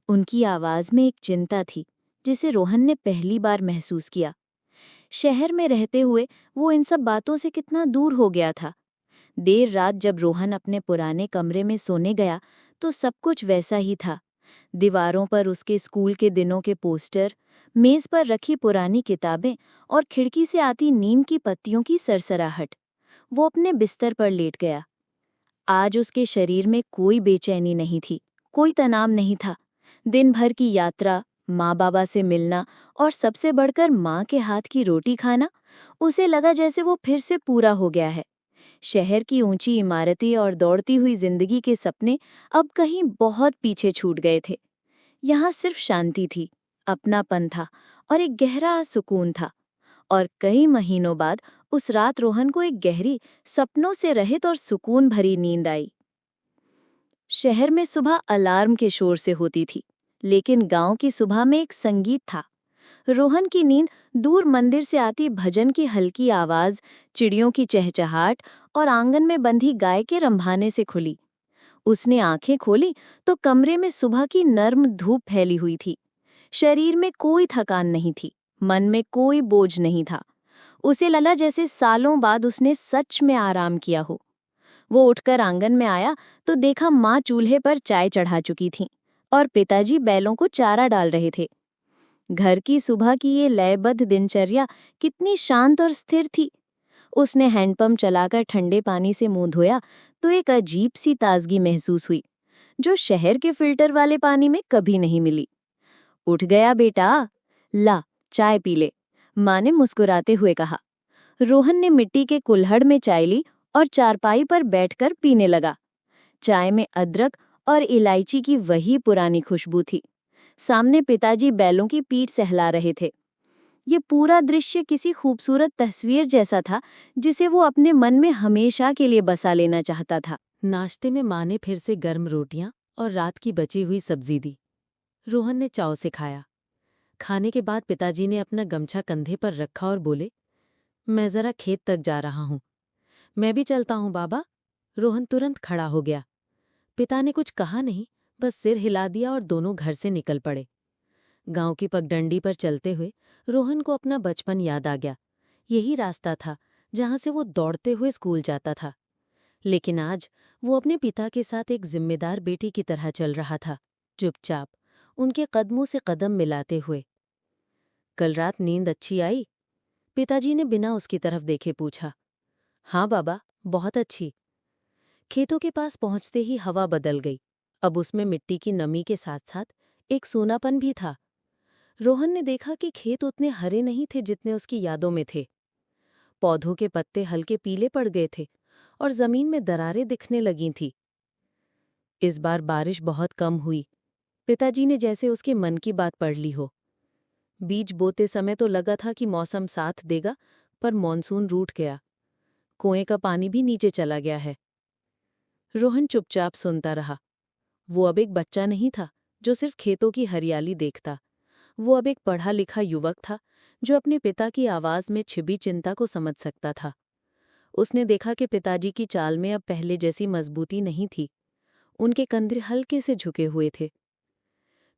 उनकी आवाज में एक चिंता थी जिसे रोहन ने पहली बार महसूस किया। शहर में रहते हुए वो इन सब बातों से कितना दूर हो गया था। देर रात जब रोहन अपने पुराने कमरे में सोने गया तो सब कुछ वैसा ही था। दीवारों पर उसके स्कूल के दिनों के पोस्टर, मेज पर रखी पुरानी किताबें और खिड़की से आती नीम की पत्तियों की सरसराहट। वो अपने बिस्तर पर लेट गया। आज उसके शरीर में कोई बेचैनी नहीं थी, कोई तनाव नहीं था। दिन भर की यात्रा, माँ बाबा से मिलना और सबसे बढ़कर माँ के हाथ की रोटी खाना, उसे लगा जैसे वो फिर से पूरा हो गया है। शहर की ऊंची इमारतें और दौड़ती हुई जिंदगी के सपने अब कहीं बहुत पीछे छूट गए थे। यहाँ सिर्फ शांति थी, अपनापन था और एक गहरा सुकून था। और कई महीनों बाद उस रात रोहन को एक गहरी, सपनों से रहित और सुकून भरी नींद आई। शहर में सुबह अलार्म के शोर से होती थी। लेकिन गांव की सुबह में एक संगीत था। रोहन की नींद दूर मंदिर से आती भजन की हल्की आवाज, चिड़ियों की चहचहाट और आंगन में बंधी गाय के रंभाने से खुली। उसने आंखें खोली तो कमरे में सुबह की नर्म धूप फैली हुई थी। शरीर में कोई थकान नहीं थी, मन में कोई बोझ नहीं था। उसे लगा जैसे सालों बाद उसने सच में आराम किया हो। वो उठकर आंगन में आया तो देखा माँ चूल्हे पर चाय चढ़ा चुकी थीं और पिताजी बैलों को चारा डाल रहे थे। घर की सुबह की ये लयबद्ध दिनचर्या कितनी शांत और स्थिर थी। उसने हैंडपंप चलाकर ठंडे पानी से मुंह धोया तो एक अजीब सी ताजगी महसूस हुई, जो शहर के फिल्टर वाले पानी में कभी नहीं मिली। उठ गया बेटा, ला चाय पी ले, माँ ने मुस्कुराते हुए कहा। रोहन ने मिट्टी के कुल्हड़ में चाय ली और चारपाई पर बैठकर पीने लगा। चाय में अदरक और इलायची की वही पुरानी खुशबू थी। सामने पिताजी बैलों की पीठ सहला रहे थे। ये पूरा दृश्य किसी खूबसूरत तस्वीर जैसा था, जिसे वो अपने मन में हमेशा के लिए बसा लेना चाहता था। नाश्ते में माँ ने फिर से गर्म रोटियां और रात की बची हुई सब्जी दी। रोहन ने चाव से खाया। खाने के बाद पिताजी ने अपना गमछा कंधे पर रखा और बोले, मैं जरा खेत तक जा रहा हूं। मैं भी चलता हूं बाबा। रोहन तुरंत खड़ा हो गया। पिता ने कुछ कहा नहीं, बस सिर हिला दिया और दोनों घर से निकल पड़े। गांव की पगडंडी पर चलते हुए रोहन को अपना बचपन याद आ गया। यही रास्ता था जहां से वो दौड़ते हुए स्कूल जाता था। लेकिन आज वो अपने पिता के साथ एक जिम्मेदार बेटी की तरह चल रहा था, चुपचाप, उनके कदमों से कदम मिलाते हुए। कल रात नींद अच्छी आई? पिताजी ने बिना उसकी तरफ देखे पूछा। हाँ बाबा, बहुत अच्छी। खेतों के पास पहुंचते ही हवा बदल गई। अब उसमें मिट्टी की नमी के साथ साथ एक सूनापन भी था। रोहन ने देखा कि खेत उतने हरे नहीं थे जितने उसकी यादों में थे। पौधों के पत्ते हल्के पीले पड़ गए थे और जमीन में दरारें दिखने लगी थीं। इस बार बारिश बहुत कम हुई। पिताजी ने जैसे उसके मन की बात पढ़ ली हो। बीज बोते समय तो लगा था कि मौसम साथ देगा, पर मॉनसून रूठ गया। कुएं का पानी भी नीचे चला गया है। रोहन चुपचाप सुनता रहा। वो अब एक बच्चा नहीं था जो सिर्फ खेतों की हरियाली देखता। वो अब एक पढ़ा लिखा युवक था जो अपने पिता की आवाज में छिपी चिंता को समझ सकता था। उसने देखा कि पिताजी की चाल में अब पहले जैसी मजबूती नहीं थी। उनके कंधे हल्के से झुके हुए थे।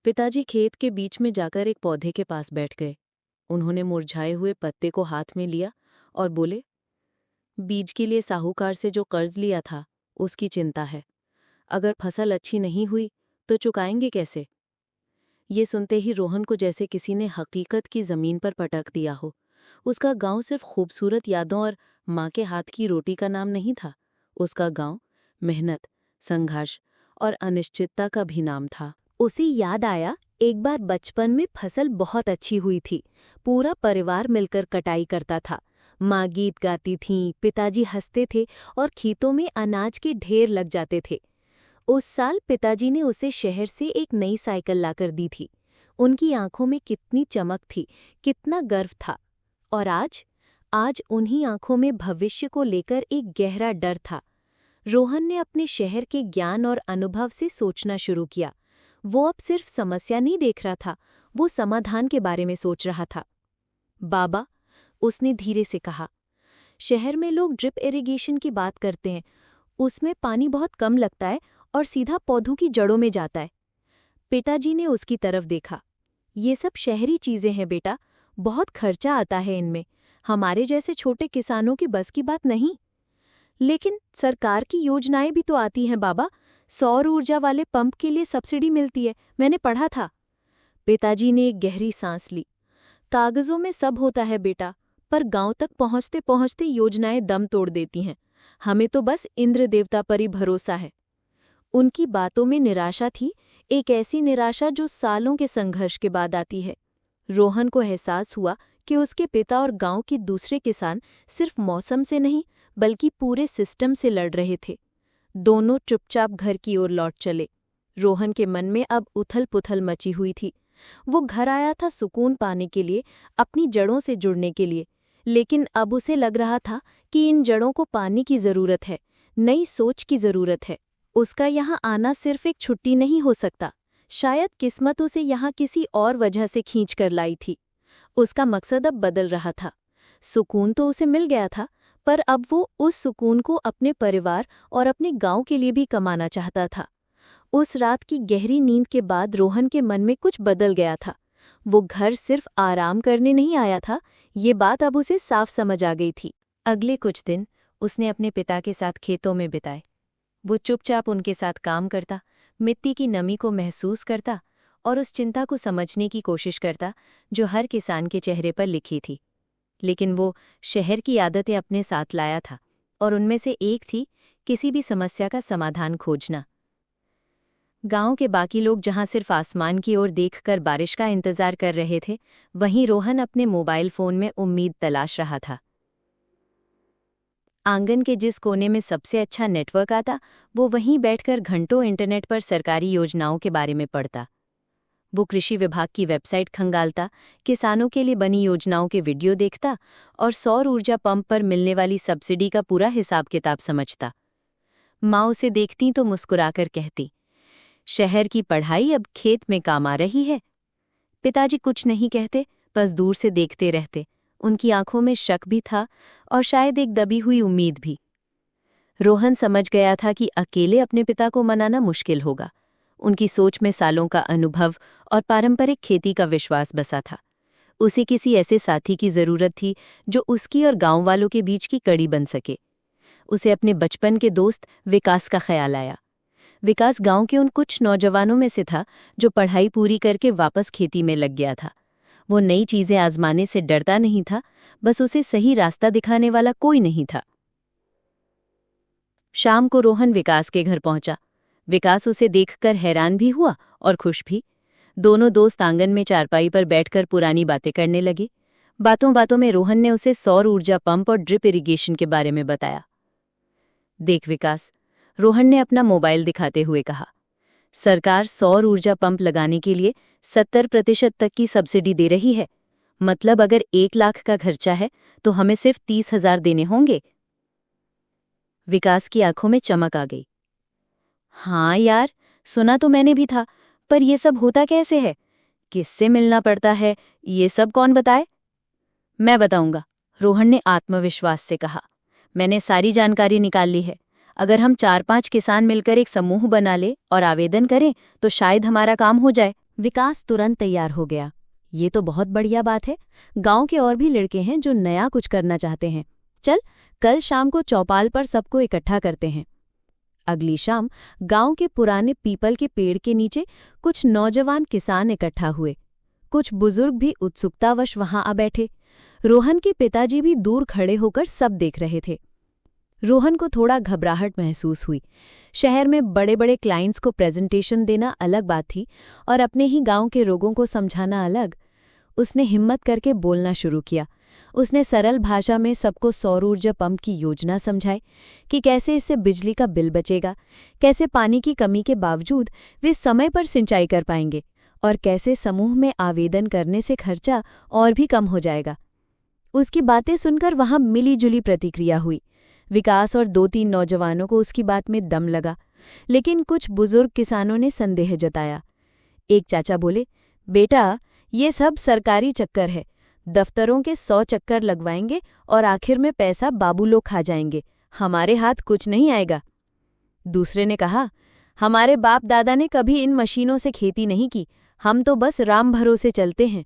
पिताजी खेत के बीच में जाकर एक पौधे के पास बैठ गए। उन्होंने मुरझाए हुए पत्ते को हाथ में लिया और बोले, बीज के लिए साहूकार से जो कर्ज लिया था उसकी चिंता है। अगर फसल अच्छी नहीं हुई तो चुकाएंगे कैसे? ये सुनते ही रोहन को जैसे किसी ने हकीकत की जमीन पर पटक दिया हो। उसका गांव सिर्फ खूबसूरत यादों और माँ के हाथ की रोटी का नाम नहीं था। उसका गांव मेहनत, संघर्ष और अनिश्चितता का भी नाम था। उसे याद आया, एक बार बचपन में फसल बहुत अच्छी हुई थी। पूरा परिवार मिलकर कटाई करता था। माँ गीत गाती थीं, पिताजी हंसते थे और खेतों में अनाज के ढेर लग जाते थे। उस साल पिताजी ने उसे शहर से एक नई साइकिल लाकर दी थी। उनकी आंखों में कितनी चमक थी, कितना गर्व था। और आज उन्हीं आंखों में भविष्य को लेकर एक गहरा डर था। रोहन ने अपने शहर के ज्ञान और अनुभव से सोचना शुरू किया। वो अब सिर्फ समस्या नहीं देख रहा था, वो समाधान के बारे में सोच रहा था। बाबा, उसने धीरे से कहा, शहर में लोग ड्रिप इरिगेशन की बात करते हैं। उसमें पानी बहुत कम लगता है और सीधा पौधों की जड़ों में जाता है। पिताजी ने उसकी तरफ देखा। ये सब शहरी चीजें हैं बेटा, बहुत खर्चा आता है इनमें। हमारे जैसे छोटे किसानों की बस की बात नहीं। लेकिन सरकार की योजनाएं भी तो आती हैं बाबा। सौर ऊर्जा वाले पंप के लिए सब्सिडी मिलती है, मैंने पढ़ा था। पिताजी ने एक गहरी सांस ली। कागजों में सब होता है बेटा, पर गांव तक पहुंचते पहुंचते योजनाएं दम तोड़ देती हैं। हमें तो बस इंद्र देवता पर ही भरोसा है। उनकी बातों में निराशा थी, एक ऐसी निराशा जो सालों के संघर्ष के बाद आती है। रोहन को एहसास हुआ कि उसके पिता और गांव के दूसरे किसान सिर्फ मौसम से नहीं, बल्कि पूरे सिस्टम से लड़ रहे थे। दोनों चुपचाप घर की ओर लौट चले। रोहन के मन में अब उथल-पुथल मची हुई थी। वो घर आया था सुकून पाने के लिए, अपनी जड़ों से जुड़ने के लिए। लेकिन अब उसे लग रहा था कि इन जड़ों को पानी की जरूरत है, नई सोच की जरूरत है। उसका यहाँ आना सिर्फ एक छुट्टी नहीं हो सकता, शायद किस्मत उसे यहाँ किसी और वजह से खींच कर लाई थी। उसका मकसद अब बदल रहा था। सुकून तो उसे मिल गया था, पर अब वो उस सुकून को अपने परिवार और अपने गांव के लिए भी कमाना चाहता था। उस रात की गहरी नींद के बाद रोहन के मन में कुछ बदल गया था। वो घर सिर्फ आराम करने नहीं आया था, ये बात अब उसे साफ समझ आ गई थी। अगले कुछ दिन उसने अपने पिता के साथ खेतों में बिताए। वो चुपचाप उनके साथ काम करता, मिट्टी की नमी को महसूस करता और उस चिंता को समझने की कोशिश करता जो हर किसान के चेहरे पर लिखी थी। लेकिन वो शहर की आदतें अपने साथ लाया था, और उनमें से एक थी किसी भी समस्या का समाधान खोजना। गांव के बाकी लोग जहां सिर्फ आसमान की ओर देखकर बारिश का इंतजार कर रहे थे, वहीं रोहन अपने मोबाइल फोन में उम्मीद तलाश रहा था। आंगन के जिस कोने में सबसे अच्छा नेटवर्क आता, वो वहीं बैठकर घंटों इंटरनेट पर सरकारी योजनाओं के बारे में पढ़ता। वो कृषि विभाग की वेबसाइट खंगालता, किसानों के लिए बनी योजनाओं के वीडियो देखता और सौर ऊर्जा पंप पर मिलने वाली सब्सिडी का पूरा हिसाब किताब समझता। माँ उसे देखती तो मुस्कुराकर कहती, शहर की पढ़ाई अब खेत में काम आ रही है। पिताजी कुछ नहीं कहते, बस दूर से देखते रहते। उनकी आंखों में शक भी था और शायद एक दबी हुई उम्मीद भी। रोहन समझ गया था कि अकेले अपने पिता को मनाना मुश्किल होगा। उनकी सोच में सालों का अनुभव और पारंपरिक खेती का विश्वास बसा था। उसे किसी ऐसे साथी की जरूरत थी जो उसकी और गांव वालों के बीच की कड़ी बन सके। उसे अपने बचपन के दोस्त विकास का ख्याल आया। विकास गांव के उन कुछ नौजवानों में से था जो पढ़ाई पूरी करके वापस खेती में लग गया था। वो नई चीजें आजमाने से डरता नहीं था, बस उसे सही रास्ता दिखाने वाला कोई नहीं था। शाम को रोहन विकास के घर पहुंचा। विकास उसे देखकर हैरान भी हुआ और खुश भी। दोनों दोस्त आंगन में चारपाई पर बैठकर पुरानी बातें करने लगे। बातों बातों में रोहन ने उसे सौर ऊर्जा पंप और ड्रिप इरिगेशन के बारे में बताया। देख विकास, रोहन ने अपना मोबाइल दिखाते हुए कहा, सरकार सौर ऊर्जा पंप लगाने के लिए 70% तक की सब्सिडी दे रही है। मतलब अगर 1 लाख का खर्चा है तो हमें सिर्फ 30,000 देने होंगे। विकास की आंखों में चमक आ गई। हाँ यार, सुना तो मैंने भी था, पर यह सब होता कैसे है? किससे मिलना पड़ता है? ये सब कौन बताए? मैं बताऊंगा, रोहन ने आत्मविश्वास से कहा। मैंने सारी जानकारी निकाल ली है। अगर हम 4-5 किसान मिलकर एक समूह बना ले और आवेदन करें तो शायद हमारा काम हो जाए। विकास तुरंत तैयार हो गया। ये तो बहुत बढ़िया बात है। गांव के और भी लड़के हैं जो नया कुछ करना चाहते हैं। चल, कल शाम को चौपाल पर सबको इकट्ठा करते हैं। अगली शाम गांव के पुराने पीपल के पेड़ के नीचे कुछ नौजवान किसान इकट्ठा हुए। कुछ बुजुर्ग भी उत्सुकतावश वहां आ बैठे। रोहन के पिताजी भी दूर खड़े होकर सब देख रहे थे। रोहन को थोड़ा घबराहट महसूस हुई। शहर में बड़े बड़े क्लाइंट्स को प्रेजेंटेशन देना अलग बात थी और अपने ही गांव के लोगों को समझाना अलग। उसने हिम्मत करके बोलना शुरू किया। उसने सरल भाषा में सबको सौर ऊर्जा पंप की योजना समझाई कि कैसे इससे बिजली का बिल बचेगा, कैसे पानी की कमी के बावजूद वे समय पर सिंचाई कर पाएंगे और कैसे समूह में आवेदन करने से खर्चा और भी कम हो जाएगा। उसकी बातें सुनकर वहां मिली-जुली प्रतिक्रिया हुई। विकास और 2-3 नौजवानों को उसकी बात में दम लगा, लेकिन कुछ बुजुर्ग किसानों ने संदेह जताया। एक चाचा बोले, बेटा, ये सब सरकारी चक्कर है। दफ्तरों के 100 चक्कर लगवाएंगे और आखिर में पैसा बाबू लोग खा जाएंगे। हमारे हाथ कुछ नहीं आएगा। दूसरे ने कहा, हमारे बाप दादा ने कभी इन मशीनों से खेती नहीं की, हम तो बस राम भरोसे चलते हैं।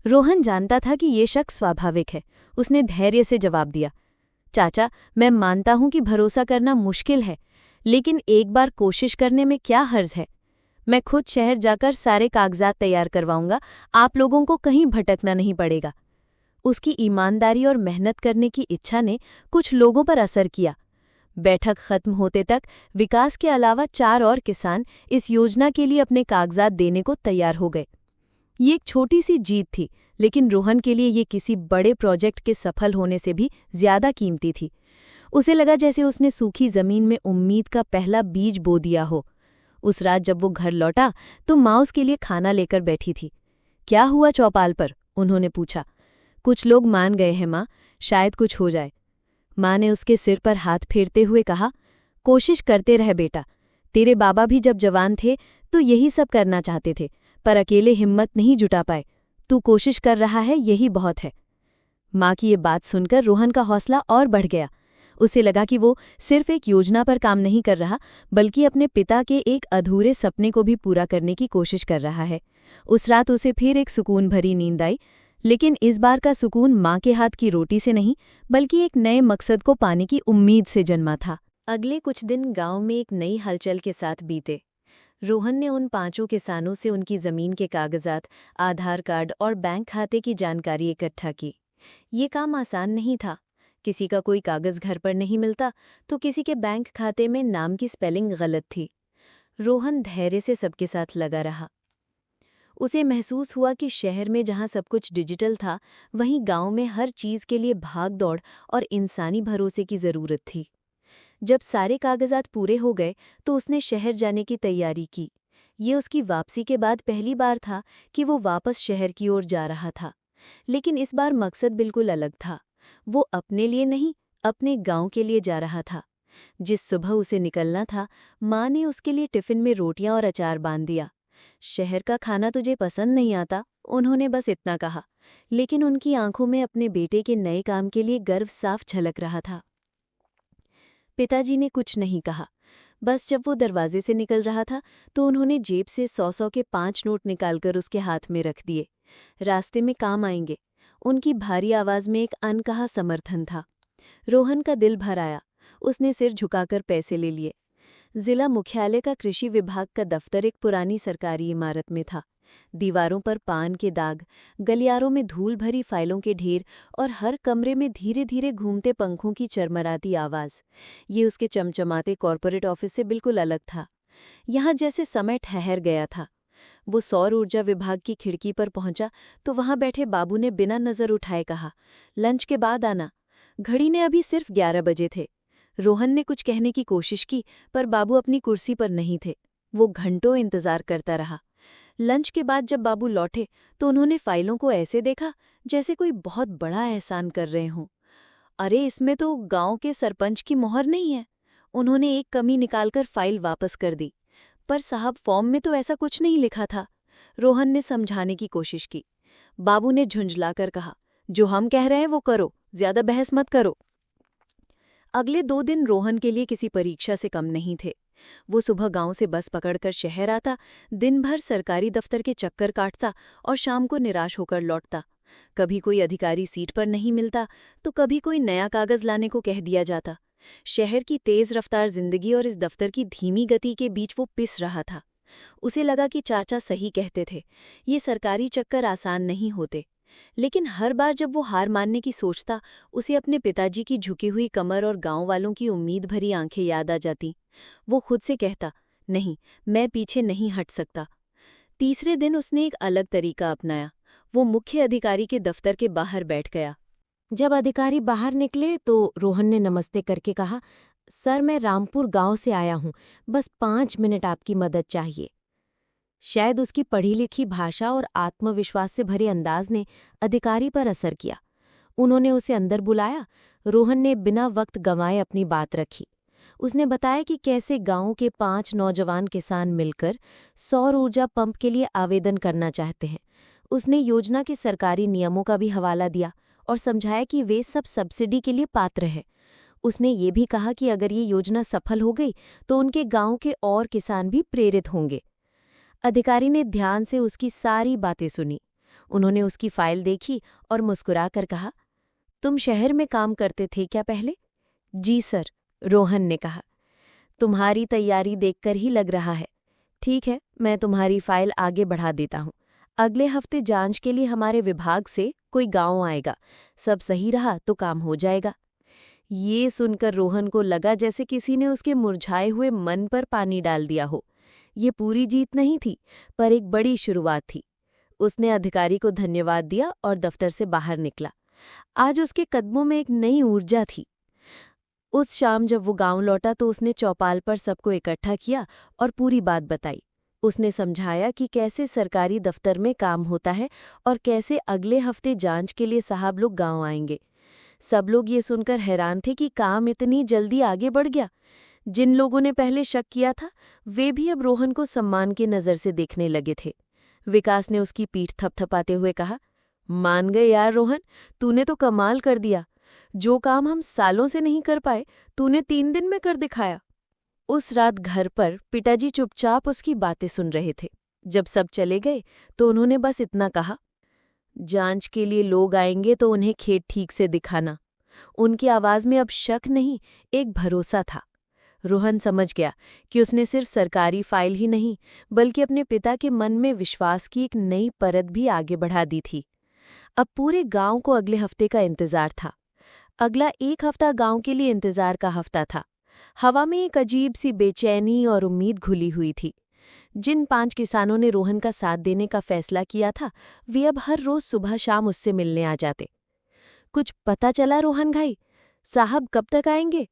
रोहन जानता था कि ये शक स्वाभाविक है। उसने धैर्य से जवाब दिया, चाचा, मैं मानता हूं कि भरोसा करना मुश्किल है, लेकिन एक बार कोशिश करने में क्या हर्ज है। मैं खुद शहर जाकर सारे कागजात तैयार करवाऊंगा, आप लोगों को कहीं भटकना नहीं पड़ेगा। उसकी ईमानदारी और मेहनत करने की इच्छा ने कुछ लोगों पर असर किया। बैठक खत्म होते तक विकास के अलावा 4 और किसान इस योजना के लिए अपने कागजात देने को तैयार हो गए। ये एक छोटी सी जीत थी, लेकिन रोहन के लिए ये किसी बड़े प्रोजेक्ट के सफल होने से भी ज्यादा कीमती थी। उसे लगा जैसे उसने सूखी जमीन में उम्मीद का पहला बीज बो दिया हो। उस रात जब वो घर लौटा तो माँ उसके लिए खाना लेकर बैठी थी। क्या हुआ चौपाल पर? उन्होंने पूछा। कुछ लोग मान गए हैं माँ, शायद कुछ हो जाए। माँ ने उसके सिर पर हाथ फेरते हुए कहा, कोशिश करते रह बेटा। तेरे बाबा भी जब जवान थे तो यही सब करना चाहते थे, पर अकेले हिम्मत नहीं जुटा पाए। तू कोशिश कर रहा है, यही बहुत है। माँ की ये बात सुनकर रोहन का हौसला और बढ़ गया। उसे लगा कि वो सिर्फ एक योजना पर काम नहीं कर रहा, बल्कि अपने पिता के एक अधूरे सपने को भी पूरा करने की कोशिश कर रहा है। उस रात उसे फिर एक सुकून भरी नींद आई, लेकिन इस बार का सुकून माँ के हाथ की रोटी से नहीं, बल्कि एक नए मकसद को पाने की उम्मीद से जन्मा था। अगले कुछ दिन गांव में एक नई हलचल के साथ बीते। रोहन ने उन 5 किसानों से उनकी जमीन के कागजात, आधार कार्ड और बैंक खाते की जानकारी इकट्ठा की। ये काम आसान नहीं था। किसी का कोई कागज घर पर नहीं मिलता, तो किसी के बैंक खाते में नाम की स्पेलिंग गलत थी। रोहन धैर्य से सबके साथ लगा रहा। उसे महसूस हुआ कि शहर में जहां सब कुछ डिजिटल था, वहीं गांव में हर चीज के लिए भाग दौड़ और इंसानी भरोसे की जरूरत थी। जब सारे कागजात पूरे हो गए तो उसने शहर जाने की तैयारी की। ये उसकी वापसी के बाद पहली बार था कि वो वापस शहर की ओर जा रहा था। लेकिन इस बार मकसद बिल्कुल अलग था। वो अपने लिए नहीं, अपने गांव के लिए जा रहा था। जिस सुबह उसे निकलना था, माँ ने उसके लिए टिफिन में रोटियां और अचार बांध दिया। शहर का खाना तुझे पसंद नहीं आता, उन्होंने बस इतना कहा, लेकिन उनकी आंखों में अपने बेटे के नए काम के लिए गर्व साफ झलक रहा था। पिताजी ने कुछ नहीं कहा। बस जब वो दरवाजे से निकल रहा था तो उन्होंने जेब से 100 के 5 नोट निकालकर उसके हाथ में रख दिए। रास्ते में काम आएंगे। उनकी भारी आवाज में एक अनकहा समर्थन था। रोहन का दिल भर आया। उसने सिर झुकाकर पैसे ले लिए। जिला मुख्यालय का कृषि विभाग का दफ्तर एक पुरानी सरकारी इमारत में था। दीवारों पर पान के दाग, गलियारों में धूल भरी फाइलों के ढेर और हर कमरे में धीरे धीरे घूमते पंखों की चरमराती आवाज। ये उसके चमचमाते कॉर्पोरेट ऑफिस से बिल्कुल अलग था। यहाँ जैसे समय ठहर गया था। वो सौर ऊर्जा विभाग की खिड़की पर पहुंचा तो वहां बैठे बाबू ने बिना नजर उठाए कहा, लंच के बाद आना। घड़ी ने अभी सिर्फ 11 बजे थे। रोहन ने कुछ कहने की कोशिश की, पर बाबू अपनी कुर्सी पर नहीं थे। वो घंटों इंतजार करता रहा। लंच के बाद जब बाबू लौटे तो उन्होंने फाइलों को ऐसे देखा जैसे कोई बहुत बड़ा एहसान कर रहे हों। अरे, इसमें तो गांव के सरपंच की मोहर नहीं है। उन्होंने एक कमी निकालकर फाइल वापस कर दी। पर साहब, फॉर्म में तो ऐसा कुछ नहीं लिखा था। रोहन ने समझाने की कोशिश की। बाबू ने झुंझलाकर कहा, जो हम कह रहे हैं वो करो, ज्यादा बहस मत करो। अगले 2 दिन रोहन के लिए किसी परीक्षा से कम नहीं थे। वो सुबह गांव से बस पकड़कर शहर आता, दिन भर सरकारी दफ्तर के चक्कर काटता और शाम को निराश होकर लौटता। कभी कोई अधिकारी सीट पर नहीं मिलता तो कभी कोई नया कागज लाने को कह दिया जाता। शहर की तेज रफ्तार जिंदगी और इस दफ्तर की धीमी गति के बीच वो पिस रहा था। उसे लगा कि चाचा सही कहते थे, ये सरकारी चक्कर आसान नहीं होते। लेकिन हर बार जब वो हार मानने की सोचता, उसे अपने पिताजी की झुकी हुई कमर और गांव वालों की उम्मीद भरी आंखें याद आ जाती। वो खुद से कहता, नहीं, मैं पीछे नहीं हट सकता। तीसरे दिन उसने एक अलग तरीका अपनाया। वो मुख्य अधिकारी के दफ्तर के बाहर बैठ गया। जब अधिकारी बाहर निकले तो रोहन ने नमस्ते करके कहा, सर, मैं रामपुर गांव से आया हूं, बस 5 मिनट आपकी मदद चाहिए। शायद उसकी पढ़ी लिखी भाषा और आत्मविश्वास से भरे अंदाज ने अधिकारी पर असर किया। उन्होंने उसे अंदर बुलाया। रोहन ने बिना वक्त गंवाए अपनी बात रखी। उसने बताया कि कैसे गांव के 5 नौजवान किसान मिलकर सौर ऊर्जा पंप के लिए आवेदन करना चाहते हैं। उसने योजना के सरकारी नियमों का भी हवाला दिया और समझाया कि वे सब सब्सिडी के लिए पात्र हैं। उसने ये भी कहा कि अगर ये योजना सफल हो गई तो उनके गांव के और किसान भी प्रेरित होंगे। अधिकारी ने ध्यान से उसकी सारी बातें सुनी। उन्होंने उसकी फाइल देखी और मुस्कुराकर कहा, तुम शहर में काम करते थे क्या पहले? जी सर, रोहन ने कहा। तुम्हारी तैयारी देखकर ही लग रहा है। ठीक है, मैं तुम्हारी फाइल आगे बढ़ा देता हूँ। अगले हफ्ते जांच के लिए हमारे विभाग से कोई गांव आएगा। सब सही रहा तो काम हो जाएगा। ये सुनकर रोहन को लगा जैसे किसी ने उसके मुरझाए हुए मन पर पानी डाल दिया हो। ये पूरी जीत नहीं थी, पर एक बड़ी शुरुआत थी। उसने अधिकारी को धन्यवाद दिया और दफ्तर से बाहर निकला। आज उसके कदमों में एक नई ऊर्जा थी। उस शाम जब वो गांव लौटा तो उसने चौपाल पर सबको इकट्ठा किया और पूरी बात बताई। उसने समझाया कि कैसे सरकारी दफ्तर में काम होता है और कैसे अगले हफ्ते जांच के लिए साहब लोग गांव आएंगे। सब लोग ये सुनकर हैरान थे कि काम इतनी जल्दी आगे बढ़ गया। जिन लोगों ने पहले शक किया था वे भी अब रोहन को सम्मान की नज़र से देखने लगे थे। विकास ने उसकी पीठ थपथपाते हुए कहा, मान गए यार रोहन, तूने तो कमाल कर दिया। जो काम हम सालों से नहीं कर पाए तूने 3 दिन में कर दिखाया। उस रात घर पर पिताजी चुपचाप उसकी बातें सुन रहे थे। जब सब चले गए तो उन्होंने बस इतना कहा, जांच के लिए लोग आएंगे तो उन्हें खेत ठीक से दिखाना। उनकी आवाज में अब शक नहीं, एक भरोसा था। रोहन समझ गया कि उसने सिर्फ सरकारी फाइल ही नहीं बल्कि अपने पिता के मन में विश्वास की एक नई परत भी आगे बढ़ा दी थी। अब पूरे गांव को अगले हफ्ते का इंतजार था। अगला एक हफ्ता गांव के लिए इंतजार का हफ्ता था। हवा में एक अजीब सी बेचैनी और उम्मीद घुली हुई थी। जिन 5 किसानों ने रोहन का साथ देने का फैसला किया था वे अब हर रोज सुबह शाम उससे मिलने आ जाते। कुछ पता चला रोहन भाई? साहब कब तक आएंगे?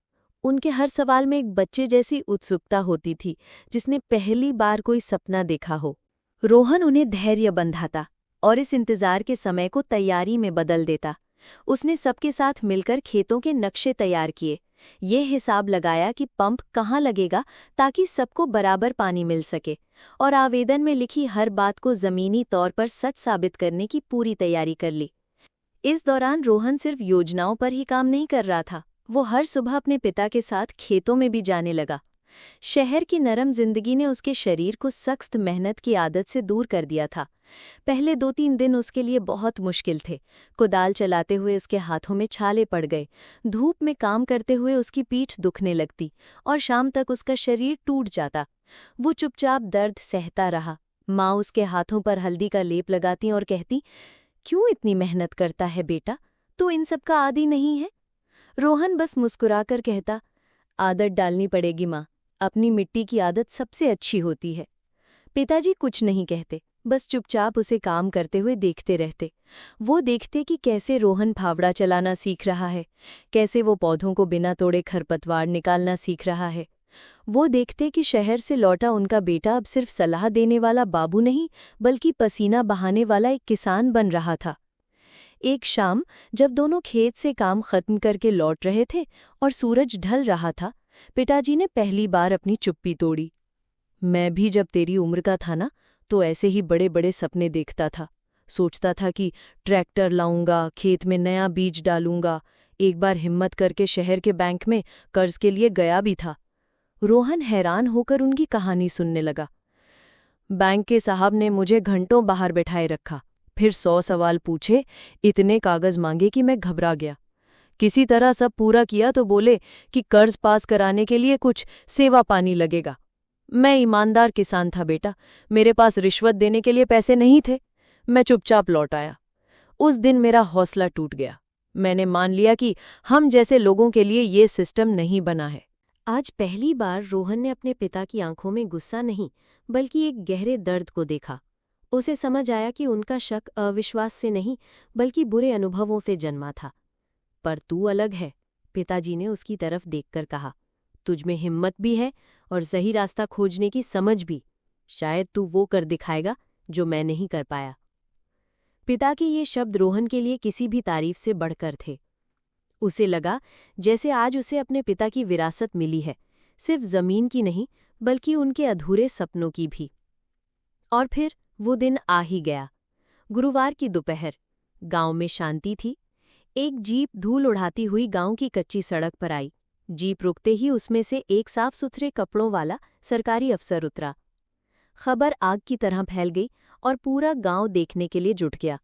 उनके हर सवाल में एक बच्चे जैसी उत्सुकता होती थी जिसने पहली बार कोई सपना देखा हो। रोहन उन्हें धैर्य बंधाता और इस इंतजार के समय को तैयारी में बदल देता। उसने सबके साथ मिलकर खेतों के नक्शे तैयार किए, ये हिसाब लगाया कि पंप कहाँ लगेगा ताकि सबको बराबर पानी मिल सके, और आवेदन में लिखी हर बात को जमीनी तौर पर सच साबित करने की पूरी तैयारी कर ली। इस दौरान रोहन सिर्फ योजनाओं पर ही काम नहीं कर रहा था, वो हर सुबह अपने पिता के साथ खेतों में भी जाने लगा। शहर की नरम जिंदगी ने उसके शरीर को सख्त मेहनत की आदत से दूर कर दिया था। पहले 2-3 दिन उसके लिए बहुत मुश्किल थे। कुदाल चलाते हुए उसके हाथों में छाले पड़ गए, धूप में काम करते हुए उसकी पीठ दुखने लगती और शाम तक उसका शरीर टूट जाता। वो चुपचाप दर्द सहता रहा। माँ उसके हाथों पर हल्दी का लेप लगाती और कहती, क्यों इतनी मेहनत करता है बेटा, तू इन सब का आदी नहीं है? रोहन बस मुस्कुराकर कहता, आदत डालनी पड़ेगी माँ, अपनी मिट्टी की आदत सबसे अच्छी होती है। पिताजी कुछ नहीं कहते, बस चुपचाप उसे काम करते हुए देखते रहते। वो देखते कि कैसे रोहन फावड़ा चलाना सीख रहा है, कैसे वो पौधों को बिना तोड़े खरपतवार निकालना सीख रहा है। वो देखते कि शहर से लौटा उनका बेटा अब सिर्फ सलाह देने वाला बाबू नहीं बल्कि पसीना बहाने वाला एक किसान बन रहा था। एक शाम जब दोनों खेत से काम खत्म करके लौट रहे थे और सूरज ढल रहा था, पिताजी ने पहली बार अपनी चुप्पी तोड़ी। मैं भी जब तेरी उम्र का था ना तो ऐसे ही बड़े बड़े सपने देखता था। सोचता था कि ट्रैक्टर लाऊंगा, खेत में नया बीज डालूंगा। एक बार हिम्मत करके शहर के बैंक में कर्ज के लिए गया भी था। रोहन हैरान होकर उनकी कहानी सुनने लगा। बैंक के साहब ने मुझे घंटों बाहर बैठाए रखा, फिर 100 सवाल पूछे, इतने कागज मांगे कि मैं घबरा गया। किसी तरह सब पूरा किया तो बोले कि कर्ज पास कराने के लिए कुछ सेवा पानी लगेगा। मैं ईमानदार किसान था बेटा, मेरे पास रिश्वत देने के लिए पैसे नहीं थे। मैं चुपचाप लौट आया। उस दिन मेरा हौसला टूट गया। मैंने मान लिया कि हम जैसे लोगों के लिए ये सिस्टम नहीं बना है। आज पहली बार रोहन ने अपने पिता की आंखों में गुस्सा नहीं बल्कि एक गहरे दर्द को देखा। उसे समझ आया कि उनका शक अविश्वास से नहीं बल्कि बुरे अनुभवों से जन्मा था। पर तू अलग है, पिताजी ने उसकी तरफ देखकर कहा। तुझमें हिम्मत भी है और सही रास्ता खोजने की समझ भी। शायद तू वो कर दिखाएगा जो मैं नहीं कर पाया। पिता के ये शब्द रोहन के लिए किसी भी तारीफ से बढ़कर थे। उसे लगा जैसे आज उसे अपने पिता की विरासत मिली है, सिर्फ जमीन की नहीं बल्कि उनके अधूरे सपनों की भी। और फिर वो दिन आ ही गया। गुरुवार की दोपहर। गांव में शांति थी। एक जीप धूल उड़ाती हुई गांव की कच्ची सड़क पर आई। जीप रुकते ही उसमें से एक साफ सुथरे कपड़ों वाला सरकारी अफसर उतरा। खबर आग की तरह फैल गई और पूरा गांव देखने के लिए जुट गया।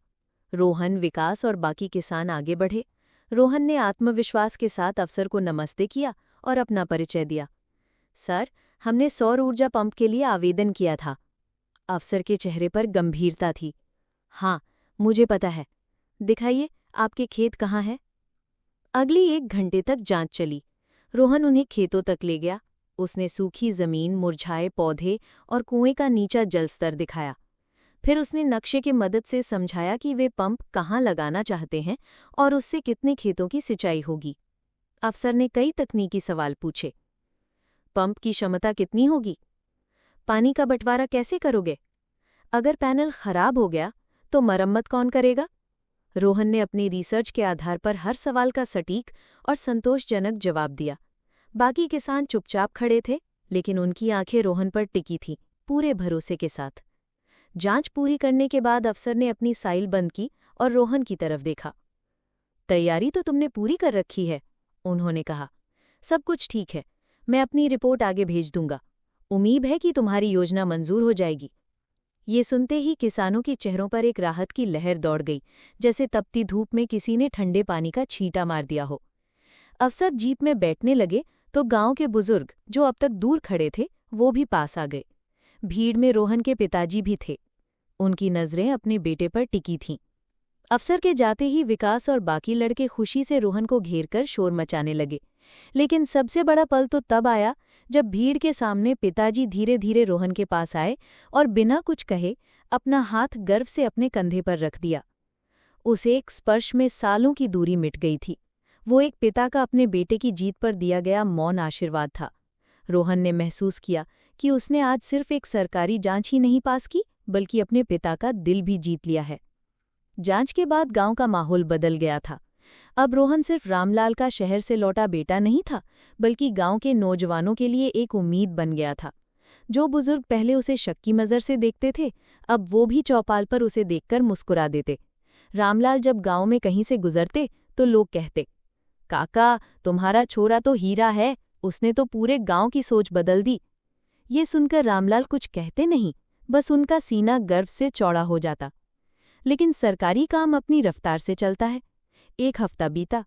रोहन, विकास और बाकी किसान आगे बढ़े। रोहन ने आत्मविश्वास के साथ अफसर को नमस्ते किया और अपना परिचय दिया। सर, हमने सौर ऊर्जा पंप के लिए आवेदन किया था। अफसर के चेहरे पर गंभीरता थी। हाँ, मुझे पता है। दिखाइए, आपके खेत कहाँ हैं? अगली 1 घंटे तक जांच चली। रोहन उन्हें खेतों तक ले गया। उसने सूखी जमीन, मुरझाए पौधे और कुएं का नीचा जलस्तर दिखाया। फिर उसने नक्शे की मदद से समझाया कि वे पंप कहाँ लगाना चाहते हैं और उससे कितने खेतों की सिंचाई होगी। अफसर ने कई तकनीकी सवाल पूछे। पंप की क्षमता कितनी होगी? पानी का बंटवारा कैसे करोगे? अगर पैनल खराब हो गया तो मरम्मत कौन करेगा? रोहन ने अपनी रिसर्च के आधार पर हर सवाल का सटीक और संतोषजनक जवाब दिया। बाकी किसान चुपचाप खड़े थे, लेकिन उनकी आंखें रोहन पर टिकी थीं, पूरे भरोसे के साथ। जांच पूरी करने के बाद अफसर ने अपनी साइल बंद की और रोहन की तरफ देखा। तैयारी तो तुमने पूरी कर रखी है, उन्होंने कहा। सब कुछ ठीक है, मैं अपनी रिपोर्ट आगे भेज दूंगा। उम्मीद है कि तुम्हारी योजना मंजूर हो जाएगी। ये सुनते ही किसानों के चेहरों पर एक राहत की लहर दौड़ गई, जैसे तपती धूप में किसी ने ठंडे पानी का छींटा मार दिया हो। अफसर जीप में बैठने लगे तो गांव के बुजुर्ग, जो अब तक दूर खड़े थे, वो भी पास आ गए। भीड़ में रोहन के पिताजी भी थे। उनकी नजरें अपने बेटे पर टिकी थीं। अफसर के जाते ही विकास और बाकी लड़के खुशी से रोहन को घेरकर शोर मचाने लगे। लेकिन सबसे बड़ा पल तो तब आया जब भीड़ के सामने पिताजी धीरे धीरे रोहन के पास आए और बिना कुछ कहे अपना हाथ गर्व से अपने कंधे पर रख दिया। उस एक स्पर्श में सालों की दूरी मिट गई थी। वो एक पिता का अपने बेटे की जीत पर दिया गया मौन आशीर्वाद था। रोहन ने महसूस किया कि उसने आज सिर्फ एक सरकारी जांच ही नहीं पास की, बल्कि अपने पिता का दिल भी जीत लिया है। जांच के बाद गांव का माहौल बदल गया था। अब रोहन सिर्फ रामलाल का शहर से लौटा बेटा नहीं था, बल्कि गांव के नौजवानों के लिए एक उम्मीद बन गया था। जो बुजुर्ग पहले उसे शक की नजर से देखते थे, अब वो भी चौपाल पर उसे देखकर मुस्कुरा देते। रामलाल जब गांव में कहीं से गुजरते तो लोग कहते, काका, तुम्हारा छोरा तो हीरा है, उसने तो पूरे गांव की सोच बदल दी। ये सुनकर रामलाल कुछ कहते नहीं, बस उनका सीना गर्व से चौड़ा हो जाता। लेकिन सरकारी काम अपनी रफ्तार से चलता है। एक हफ्ता बीता,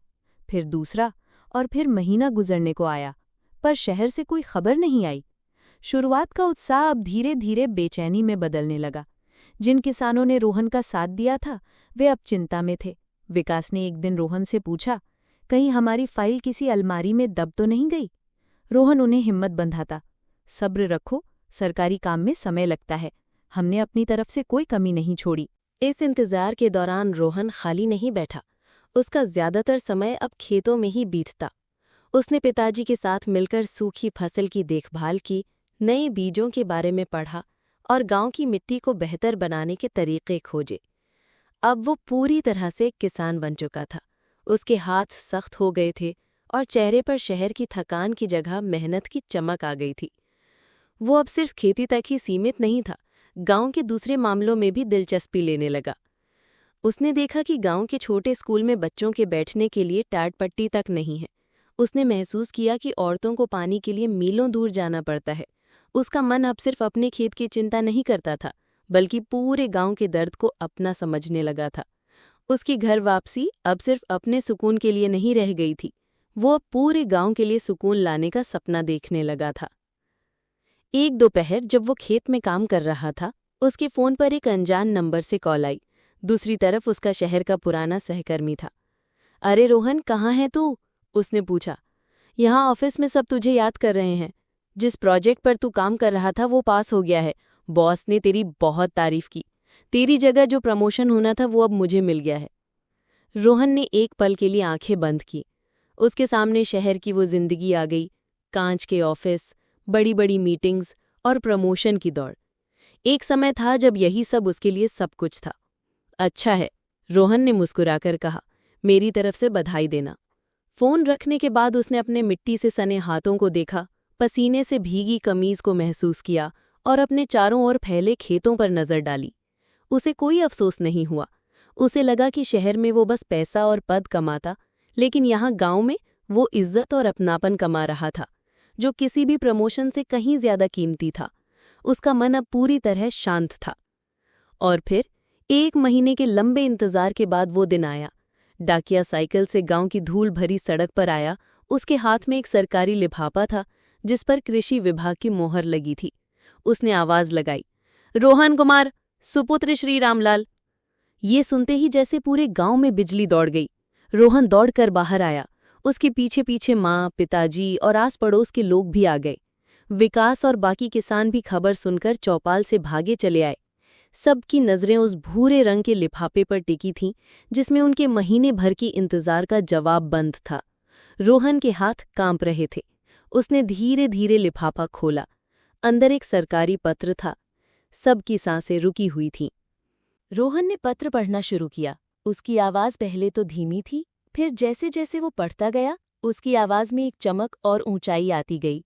फिर दूसरा, और फिर महीना गुजरने को आया, पर शहर से कोई खबर नहीं आई। शुरुआत का उत्साह अब धीरे धीरे बेचैनी में बदलने लगा। जिन किसानों ने रोहन का साथ दिया था, वे अब चिंता में थे। विकास ने एक दिन रोहन से पूछा, कहीं हमारी फाइल किसी अलमारी में दब तो नहीं गई? रोहन उन्हें हिम्मत बंधाता, सब्र रखो, सरकारी काम में समय लगता है, हमने अपनी तरफ से कोई कमी नहीं छोड़ी। इस इंतजार के दौरान रोहन खाली नहीं बैठा। उसका ज्यादातर समय अब खेतों में ही बीतता। उसने पिताजी के साथ मिलकर सूखी फसल की देखभाल की, नए बीजों के बारे में पढ़ा और गांव की मिट्टी को बेहतर बनाने के तरीके खोजे। अब वो पूरी तरह से एक किसान बन चुका था। उसके हाथ सख्त हो गए थे और चेहरे पर शहर की थकान की जगह मेहनत की चमक आ गई थी। वो अब सिर्फ खेती तक ही सीमित नहीं था, गांव के दूसरे मामलों में भी दिलचस्पी लेने लगा। उसने देखा कि गांव के छोटे स्कूल में बच्चों के बैठने के लिए टाट पट्टी तक नहीं है। उसने महसूस किया कि औरतों को पानी के लिए मीलों दूर जाना पड़ता है। उसका मन अब सिर्फ अपने खेत की चिंता नहीं करता था, बल्कि पूरे गांव के दर्द को अपना समझने लगा था। उसकी घर वापसी अब सिर्फ अपने सुकून के लिए नहीं रह गई थी, वो अब पूरे गांव के लिए सुकून लाने का सपना देखने लगा था। एक दोपहर जब वो खेत में काम कर रहा था, उसके फोन पर एक अनजान नंबर से कॉल आई। दूसरी तरफ उसका शहर का पुराना सहकर्मी था। अरे रोहन, कहाँ है तू? उसने पूछा। यहाँ ऑफिस में सब तुझे याद कर रहे हैं। जिस प्रोजेक्ट पर तू काम कर रहा था वो पास हो गया है। बॉस ने तेरी बहुत तारीफ की। तेरी जगह जो प्रमोशन होना था वो अब मुझे मिल गया है। रोहन ने एक पल के लिए आंखें बंद की। उसके सामने शहर की वो जिंदगी आ गई, कांच के ऑफिस, बड़ी बड़ी मीटिंग्स और प्रमोशन की दौड़। एक समय था जब यही सब उसके लिए सब कुछ था। अच्छा है, रोहन ने मुस्कुराकर कहा, मेरी तरफ से बधाई देना। फोन रखने के बाद उसने अपने मिट्टी से सने हाथों को देखा, पसीने से भीगी कमीज को महसूस किया और अपने चारों ओर फैले खेतों पर नजर डाली। उसे कोई अफसोस नहीं हुआ। उसे लगा कि शहर में वो बस पैसा और पद कमाता, लेकिन यहाँ गांव में वो इज्जत और अपनापन कमा रहा था, जो किसी भी प्रमोशन से कहीं ज्यादा कीमती था। उसका मन अब पूरी तरह शांत था। और फिर 1 महीने के लंबे इंतजार के बाद वो दिन आया। डाकिया साइकिल से गांव की धूल भरी सड़क पर आया। उसके हाथ में एक सरकारी लिफाफा था जिस पर कृषि विभाग की मोहर लगी थी। उसने आवाज लगाई, रोहन कुमार, सुपुत्र श्री रामलाल। ये सुनते ही जैसे पूरे गांव में बिजली दौड़ गई। रोहन दौड़कर बाहर आया। उसके पीछे पीछे माँ, पिताजी और आस पड़ोस के लोग भी आ गए। विकास और बाकी किसान भी खबर सुनकर चौपाल से भागे चले आए। सबकी नजरें उस भूरे रंग के लिफाफे पर टिकी थीं जिसमें उनके महीने भर की इंतजार का जवाब बंद था। रोहन के हाथ कांप रहे थे। उसने धीरे धीरे लिफाफा खोला। अंदर एक सरकारी पत्र था। सबकी सांसें रुकी हुई थीं। रोहन ने पत्र पढ़ना शुरू किया। उसकी आवाज पहले तो धीमी थी, फिर जैसे जैसे वो पढ़ता गया उसकी आवाज में एक चमक और ऊंचाई आती गई।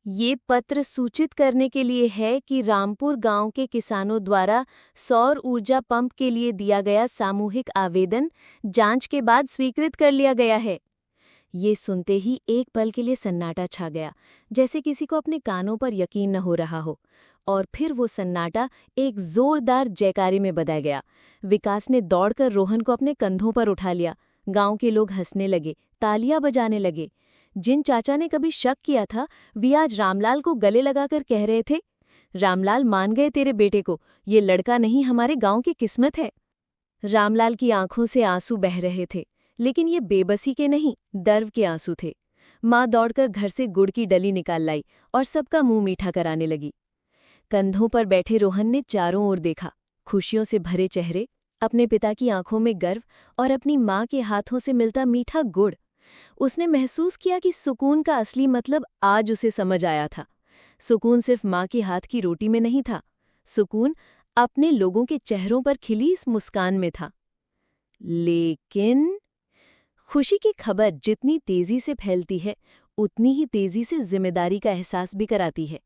ये पत्र सूचित करने के लिए है कि रामपुर गांव के किसानों द्वारा सौर ऊर्जा पंप के लिए दिया गया सामूहिक आवेदन जांच के बाद स्वीकृत कर लिया गया है। ये सुनते ही एक पल के लिए सन्नाटा छा गया, जैसे किसी को अपने कानों पर यकीन न हो रहा हो। और फिर वो सन्नाटा एक जोरदार जयकारे में बदल गया। विकास ने दौड़कर रोहन को अपने कंधों पर उठा लिया। गांव के लोग हंसने लगे, तालियां बजाने लगे। जिन चाचा ने कभी शक किया था, वे आज रामलाल को गले लगाकर कह रहे थे, रामलाल मान गए तेरे बेटे को, ये लड़का नहीं हमारे गांव की किस्मत है। रामलाल की आंखों से आंसू बह रहे थे, लेकिन ये बेबसी के नहीं, गर्व के आंसू थे। माँ दौड़कर घर से गुड़ की डली निकाल लाई और सबका मुंह मीठा कराने लगी। कंधों पर बैठे रोहन ने चारों ओर देखा, खुशियों से भरे चेहरे, अपने पिता की आंखों में गर्व और अपनी माँ के हाथों से मिलता मीठा गुड़। उसने महसूस किया कि सुकून का असली मतलब आज उसे समझ आया था। सुकून सिर्फ माँ के हाथ की रोटी में नहीं था, सुकून अपने लोगों के चेहरों पर खिली इस मुस्कान में था। लेकिन खुशी की खबर जितनी तेजी से फैलती है, उतनी ही तेजी से जिम्मेदारी का एहसास भी कराती है।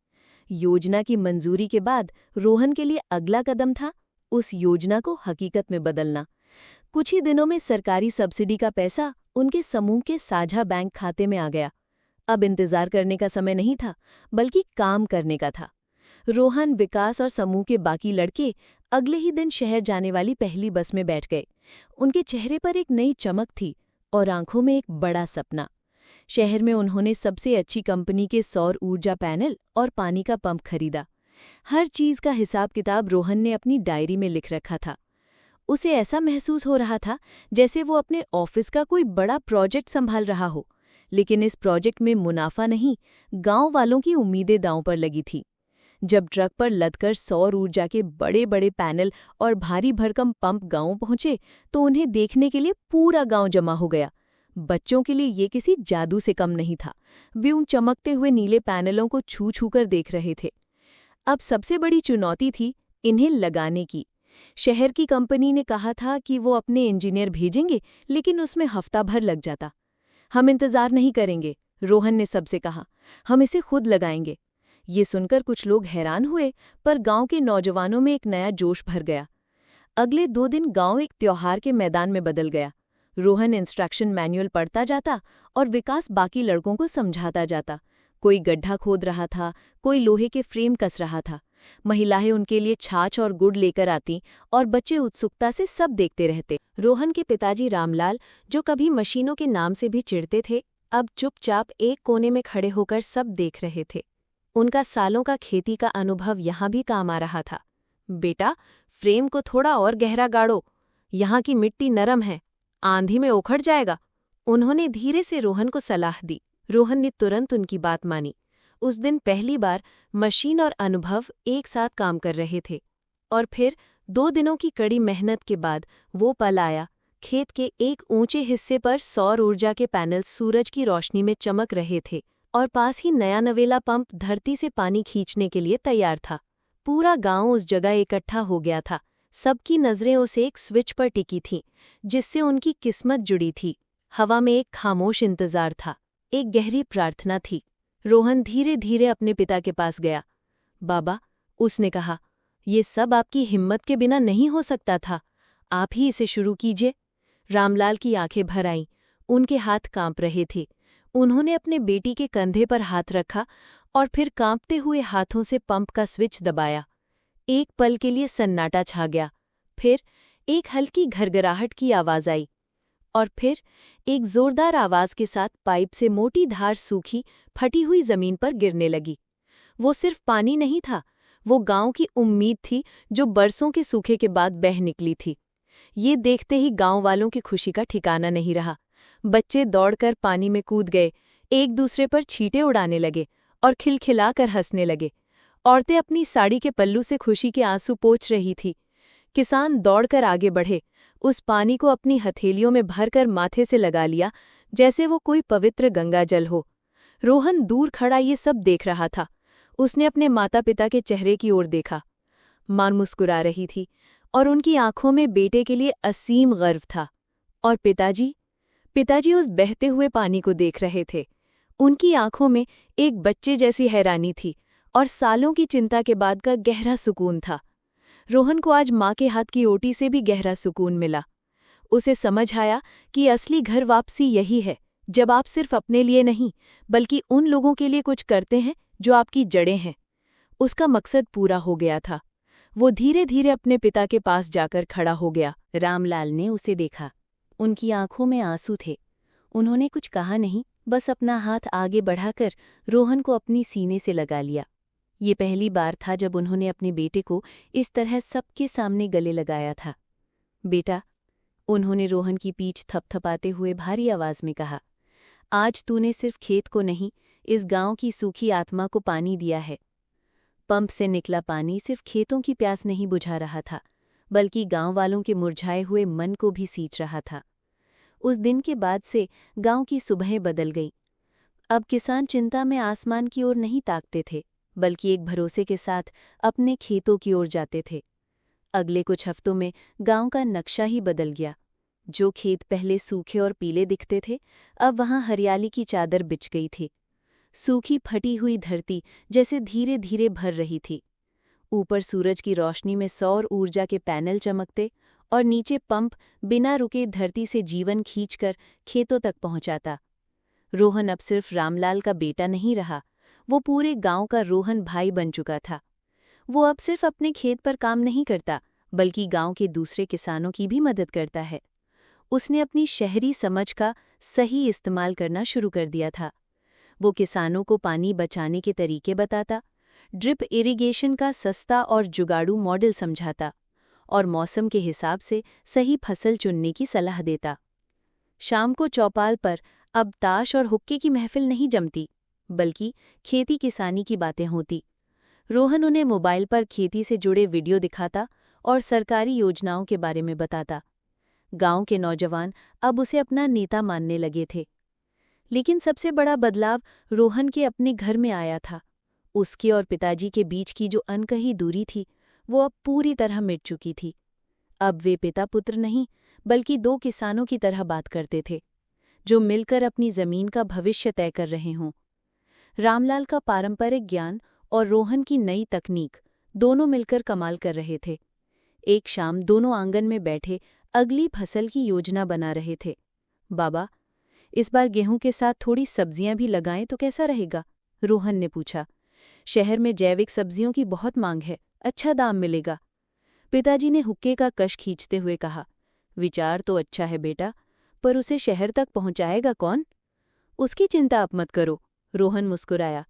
योजना की मंजूरी के बाद रोहन के लिए अगला कदम था उस योजना को हकीकत में बदलना। कुछ ही दिनों में सरकारी सब्सिडी का पैसा उनके समूह के साझा बैंक खाते में आ गया। अब इंतजार करने का समय नहीं था, बल्कि काम करने का था। रोहन, विकास और समूह के बाकी लड़के अगले ही दिन शहर जाने वाली पहली बस में बैठ गए। उनके चेहरे पर एक नई चमक थी और आंखों में एक बड़ा सपना। शहर में उन्होंने सबसे अच्छी कंपनी के सौर ऊर्जा पैनल और पानी का पंप खरीदा। हर चीज का हिसाब किताब रोहन ने अपनी डायरी में लिख रखा था। उसे ऐसा महसूस हो रहा था जैसे वो अपने ऑफिस का कोई बड़ा प्रोजेक्ट संभाल रहा हो। लेकिन इस प्रोजेक्ट में मुनाफा नहीं, गांव वालों की उम्मीदें दांव पर लगी थी। जब ट्रक पर लदकर सौर ऊर्जा के बड़े बड़े पैनल और भारी भरकम पंप गांव पहुंचे, तो उन्हें देखने के लिए पूरा गांव जमा हो गया। बच्चों के लिए ये किसी जादू से कम नहीं था। वे उन चमकते हुए नीले पैनलों को छू छू कर देख रहे थे। अब सबसे बड़ी चुनौती थी इन्हें लगाने की। शहर की कंपनी ने कहा था कि वो अपने इंजीनियर भेजेंगे, लेकिन उसमें हफ्ता भर लग जाता। हम इंतजार नहीं करेंगे, रोहन ने सबसे कहा, हम इसे खुद लगाएंगे। ये सुनकर कुछ लोग हैरान हुए, पर गांव के नौजवानों में एक नया जोश भर गया। अगले 2 दिन गांव एक त्योहार के मैदान में बदल गया। रोहन इंस्ट्रक्शन मैनुअल पढ़ता जाता और विकास बाकी लड़कों को समझाता जाता। कोई गड्ढा खोद रहा था, कोई लोहे के फ्रेम कस रहा था। महिलाएं उनके लिए छाछ और गुड़ लेकर आती और बच्चे उत्सुकता से सब देखते रहते। रोहन के पिताजी रामलाल, जो कभी मशीनों के नाम से भी चिढ़ते थे, अब चुपचाप एक कोने में खड़े होकर सब देख रहे थे। उनका सालों का खेती का अनुभव यहाँ भी काम आ रहा था। बेटा, फ्रेम को थोड़ा और गहरा गाड़ो, यहाँ की मिट्टी नरम है, आंधी में उखड़ जाएगा। उन्होंने धीरे से रोहन को सलाह दी। रोहन ने तुरंत उनकी बात मानी। उस दिन पहली बार मशीन और अनुभव एक साथ काम कर रहे थे। और फिर 2 दिनों की कड़ी मेहनत के बाद वो पल आया। खेत के एक ऊंचे हिस्से पर सौर ऊर्जा के पैनल सूरज की रोशनी में चमक रहे थे और पास ही नया नवेला पंप धरती से पानी खींचने के लिए तैयार था। पूरा गांव उस जगह इकट्ठा हो गया था। सबकी नजरें उस एक स्विच पर टिकी थीं, जिससे उनकी किस्मत जुड़ी थी। हवा में एक खामोश इंतजार था, एक गहरी प्रार्थना थी। रोहन धीरे धीरे अपने पिता के पास गया। बाबा, उसने कहा, ये सब आपकी हिम्मत के बिना नहीं हो सकता था, आप ही इसे शुरू कीजिए। रामलाल की आंखें भर आईं, उनके हाथ कांप रहे थे। उन्होंने अपने बेटी के कंधे पर हाथ रखा और फिर कांपते हुए हाथों से पंप का स्विच दबाया। एक पल के लिए सन्नाटा छा गया। फिर एक हल्की घरघराहट की आवाज आई और फिर एक जोरदार आवाज के साथ पाइप से मोटी धार सूखी, फटी हुई जमीन पर गिरने लगी। वो सिर्फ पानी नहीं था, वो गांव की उम्मीद थी जो बरसों के सूखे के बाद बह निकली थी। ये देखते ही गांव वालों की खुशी का ठिकाना नहीं रहा। बच्चे दौड़कर पानी में कूद गए, एक दूसरे पर छींटे उड़ाने लगे और खिलखिलाकर हंसने लगे। औरतें अपनी साड़ी के पल्लू से खुशी के आंसू पोंछ रही थी। किसान दौड़कर आगे बढ़े, उस पानी को अपनी हथेलियों में भरकर माथे से लगा लिया, जैसे वो कोई पवित्र गंगा जल हो। रोहन दूर खड़ा ये सब देख रहा था। उसने अपने माता पिता के चेहरे की ओर देखा। मां मुस्कुरा रही थी और उनकी आंखों में बेटे के लिए असीम गर्व था। और पिताजी? पिताजी उस बहते हुए पानी को देख रहे थे। उनकी आंखों में एक बच्चे जैसी हैरानी थी और सालों की चिंता के बाद का गहरा सुकून था। रोहन को आज माँ के हाथ की ओटी से भी गहरा सुकून मिला। उसे समझ आया कि असली घर वापसी यही है, जब आप सिर्फ अपने लिए नहीं बल्कि उन लोगों के लिए कुछ करते हैं जो आपकी जड़ें हैं। उसका मकसद पूरा हो गया था। वो धीरे धीरे अपने पिता के पास जाकर खड़ा हो गया। रामलाल ने उसे देखा। उनकी आंखों में आंसू थे। उन्होंने कुछ कहा नहीं, बस अपना हाथ आगे बढ़ाकर रोहन को अपनी सीने से लगा लिया। ये पहली बार था जब उन्होंने अपने बेटे को इस तरह सबके सामने गले लगाया था। बेटा, उन्होंने रोहन की पीठ थपथपाते हुए भारी आवाज में कहा, आज तूने सिर्फ खेत को नहीं, इस गांव की सूखी आत्मा को पानी दिया है। पंप से निकला पानी सिर्फ खेतों की प्यास नहीं बुझा रहा था, बल्कि गांव वालों के मुरझाए हुए मन को भी सींच रहा था। उस दिन के बाद से गांव की सुबहें बदल गईं। अब किसान चिंता में आसमान की ओर नहीं ताकते थे, बल्कि एक भरोसे के साथ अपने खेतों की ओर जाते थे। अगले कुछ हफ्तों में गांव का नक्शा ही बदल गया। जो खेत पहले सूखे और पीले दिखते थे, अब वहां हरियाली की चादर बिछ गई थी। सूखी फटी हुई धरती जैसे धीरे धीरे भर रही थी। ऊपर सूरज की रोशनी में सौर ऊर्जा के पैनल चमकते और नीचे पंप बिना रुके धरती से जीवन खींचकर खेतों तक पहुंचाता। रोहन अब सिर्फ रामलाल का बेटा नहीं रहा, वो पूरे गांव का रोहन भाई बन चुका था। वो अब सिर्फ अपने खेत पर काम नहीं करता, बल्कि गांव के दूसरे किसानों की भी मदद करता है। उसने अपनी शहरी समझ का सही इस्तेमाल करना शुरू कर दिया था। वो किसानों को पानी बचाने के तरीके बताता, ड्रिप इरिगेशन का सस्ता और जुगाड़ू मॉडल समझाता और मौसम के हिसाब से सही फसल चुनने की सलाह देता। शाम को चौपाल पर अब ताश और हुक्के की महफिल नहीं जमती, बल्कि खेती किसानी की बातें होती। रोहन उन्हें मोबाइल पर खेती से जुड़े वीडियो दिखाता और सरकारी योजनाओं के बारे में बताता। गांव के नौजवान अब उसे अपना नेता मानने लगे थे। लेकिन सबसे बड़ा बदलाव रोहन के अपने घर में आया था। उसके और पिताजी के बीच की जो अनकही दूरी थी, वो अब पूरी तरह मिट चुकी थी। अब वे पिता पुत्र नहीं, बल्कि दो किसानों की तरह बात करते थे, जो मिलकर अपनी जमीन का भविष्य तय कर रहे हों। रामलाल का पारंपरिक ज्ञान और रोहन की नई तकनीक दोनों मिलकर कमाल कर रहे थे। एक शाम दोनों आंगन में बैठे अगली फसल की योजना बना रहे थे। बाबा, इस बार गेहूं के साथ थोड़ी सब्जियां भी लगाएं तो कैसा रहेगा? रोहन ने पूछा। शहर में जैविक सब्जियों की बहुत मांग है, अच्छा दाम मिलेगा। पिताजी ने हुक्के का कश खींचते हुए कहा, विचार तो अच्छा है बेटा, पर उसे शहर तक पहुंचाएगा कौन? उसकी चिंता आप मत करो, रोहन मुस्कुराया।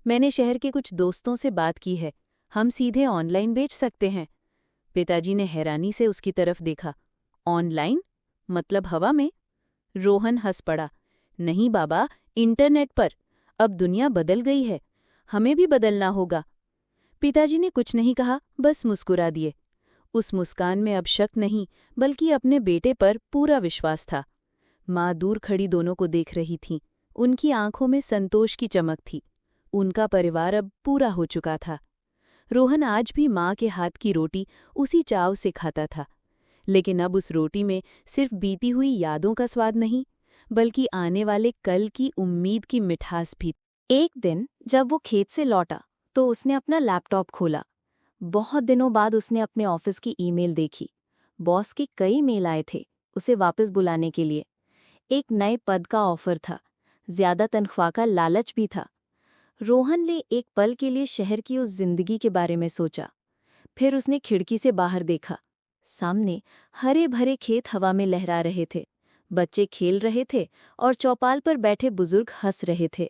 मैंने शहर के कुछ दोस्तों से बात की है, हम सीधे ऑनलाइन बेच सकते हैं। पिताजी ने हैरानी से उसकी तरफ देखा। ऑनलाइन? मतलब हवा में? रोहन हंस पड़ा। नहीं बाबा, इंटरनेट पर। अब दुनिया बदल गई है, हमें भी बदलना होगा। पिताजी ने कुछ नहीं कहा, बस मुस्कुरा दिए। उस मुस्कान में अब शक नहीं, बल्कि अपने बेटे पर पूरा विश्वास था। माँ दूर खड़ी दोनों को देख रही थीं। उनकी आंखों में संतोष की चमक थी। उनका परिवार अब पूरा हो चुका था। रोहन आज भी माँ के हाथ की रोटी उसी चाव से खाता था, लेकिन अब उस रोटी में सिर्फ बीती हुई यादों का स्वाद नहीं, बल्कि आने वाले कल की उम्मीद की मिठास भी। एक दिन जब वो खेत से लौटा तो उसने अपना लैपटॉप खोला। बहुत दिनों बाद उसने अपने ऑफिस की ईमेल देखी। बॉस के कई मेल आए थे उसे वापस बुलाने के लिए। एक नए पद का ऑफर था, ज्यादा तनख्वाह का लालच भी था। रोहन ने एक पल के लिए शहर की उस जिंदगी के बारे में सोचा। फिर उसने खिड़की से बाहर देखा। सामने हरे भरे खेत हवा में लहरा रहे थे, बच्चे खेल रहे थे और चौपाल पर बैठे बुजुर्ग हंस रहे थे।